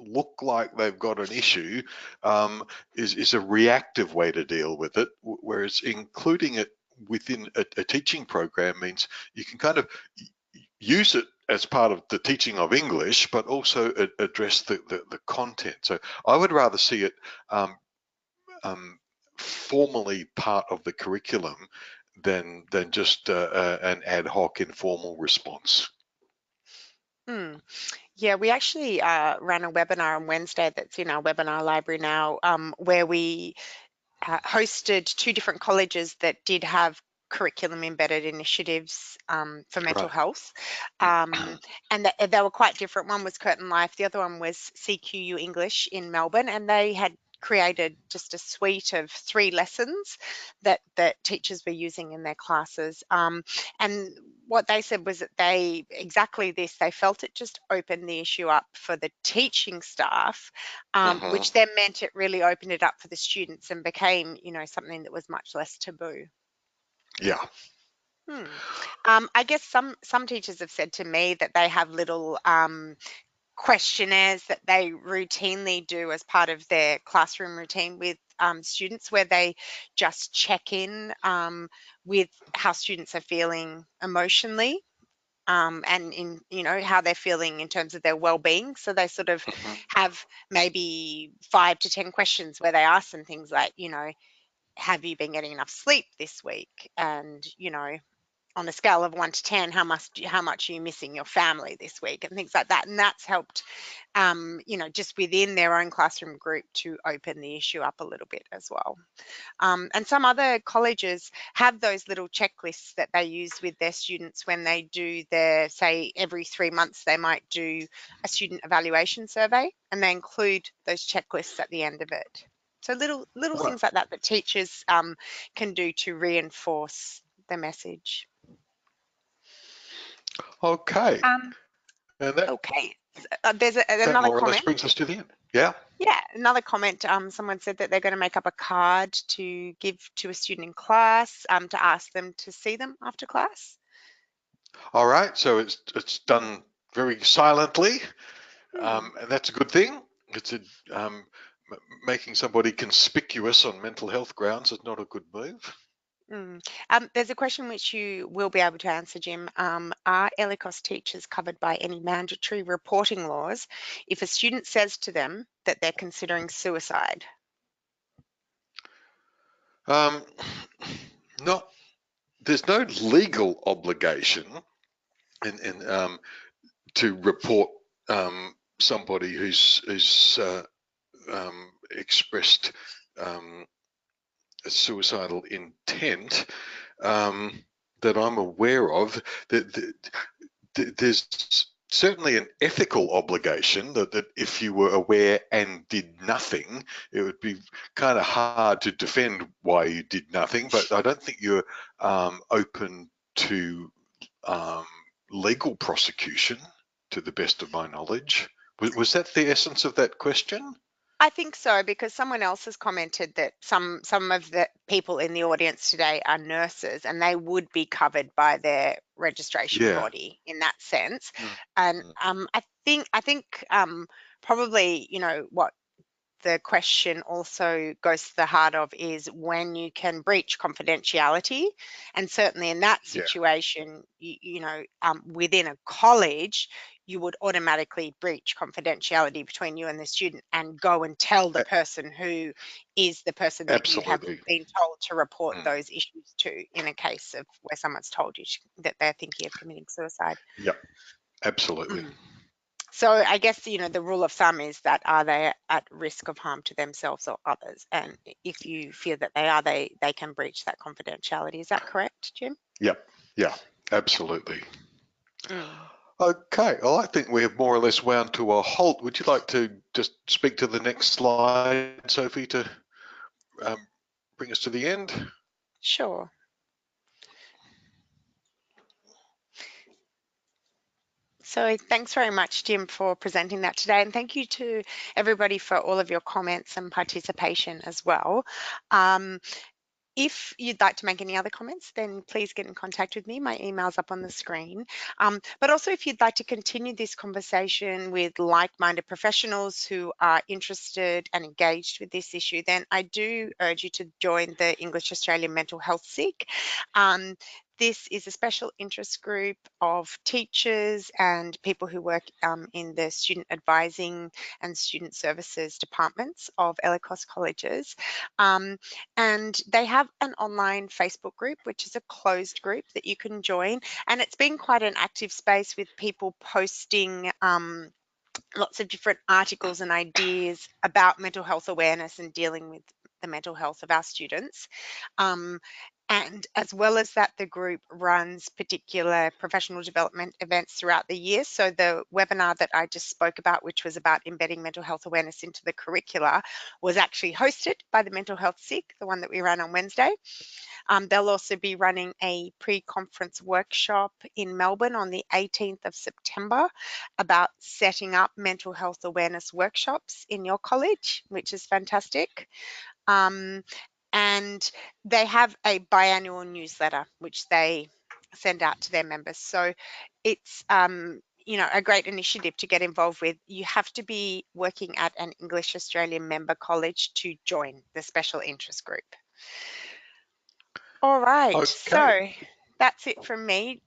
look like they've got an issue, is a reactive way to deal with it, whereas including it within a teaching program means you can kind of use it as part of the teaching of English, but also address the content. So I would rather see it formally part of the curriculum than just an ad hoc informal response. Yeah, we actually ran a webinar on Wednesday that's in our webinar library now, where we hosted 2 different colleges that did have curriculum embedded initiatives for mental health, and they were quite different. One was Curtin Life, the other one was CQU English in Melbourne, and they had created just a suite of 3 lessons that teachers were using in their classes, and what they said was that they felt it just opened the issue up for the teaching staff, which then meant it really opened it up for the students and became, something that was much less taboo. Yeah. I guess some teachers have said to me that they have little questionnaires that they routinely do as part of their classroom routine with students, where they just check in with how students are feeling emotionally, and in how they're feeling in terms of their well-being. So they sort of have maybe 5 to 10 questions where they ask them things like, have you been getting enough sleep this week? And on a scale of 1 to 10, how much are you missing your family this week, and things like that. And that's helped, just within their own classroom group to open the issue up a little bit as well. And some other colleges have those little checklists that they use with their students when they do their, say, every 3 months, they might do a student evaluation survey, and they include those checklists at the end of it. So little things like that teachers can do to reinforce the message. Okay. Okay. There's another comment. That brings us to the end. Yeah. Yeah, another comment. Someone said that they're going to make up a card to give to a student in class to ask them to see them after class. All right. So it's done very silently, and that's a good thing. It's making somebody conspicuous on mental health grounds is not a good move. There's a question which you will be able to answer, Jim. Are ELICOS teachers covered by any mandatory reporting laws if a student says to them that they're considering suicide? There's no legal obligation to report somebody who's expressed a suicidal intent that I'm aware of. There's certainly an ethical obligation that if you were aware and did nothing, it would be kind of hard to defend why you did nothing, but I don't think you're open to legal prosecution, to the best of my knowledge. Was that the essence of that question? I think so, because someone else has commented that some of the people in the audience today are nurses, and they would be covered by their registration body in that sense. And I think probably what the question also goes to the heart of is when you can breach confidentiality, and certainly in that situation, within a college, you would automatically breach confidentiality between you and the student and go and tell the person who is the person that you have been told to report those issues to, in a case of where someone's told you that they're thinking of committing suicide. Yeah, absolutely. So I guess, the rule of thumb is that are they at risk of harm to themselves or others? And if you feel that they are, they can breach that confidentiality. Is that correct, Jim? Yep. Yeah, absolutely. Okay, well, I think we have more or less wound to a halt. Would you like to just speak to the next slide, Sophie, to bring us to the end? Sure. So thanks very much, Jim, for presenting that today. And thank you to everybody for all of your comments and participation as well. If you'd like to make any other comments, then please get in contact with me. My email's up on the screen. But also, if you'd like to continue this conversation with like-minded professionals who are interested and engaged with this issue, then I do urge you to join the English Australian Mental Health SIG. this is a special interest group of teachers and people who work in the student advising and student services departments of ELICOS colleges. And they have an online Facebook group, which is a closed group that you can join. And it's been quite an active space with people posting lots of different articles and ideas about mental health awareness and dealing with the mental health of our students. And as well as that, the group runs particular professional development events throughout the year. So the webinar that I just spoke about, which was about embedding mental health awareness into the curricula, was actually hosted by the Mental Health SIG, the one that we ran on Wednesday. They'll also be running a pre-conference workshop in Melbourne on the 18th of September about setting up mental health awareness workshops in your college, which is fantastic. And they have a biannual newsletter which they send out to their members. So it's a great initiative to get involved with. You have to be working at an English Australian member college to join the special interest group. All right, Okay. so that's it from me.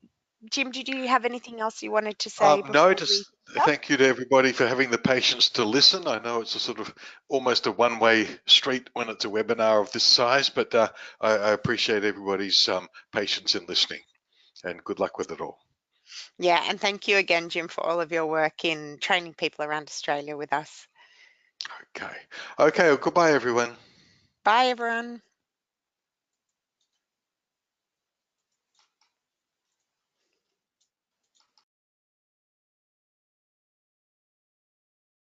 Jim, did you have anything else you wanted to say before No, we just start? thank you to everybody for having the patience to listen. I know it's a sort of almost a one-way street when it's a webinar of this size, but I appreciate everybody's patience in listening, and good luck with it all. Yeah, and thank you again, Jim, for all of your work in training people around Australia with us. Okay. Okay, well, goodbye, everyone. Bye, everyone.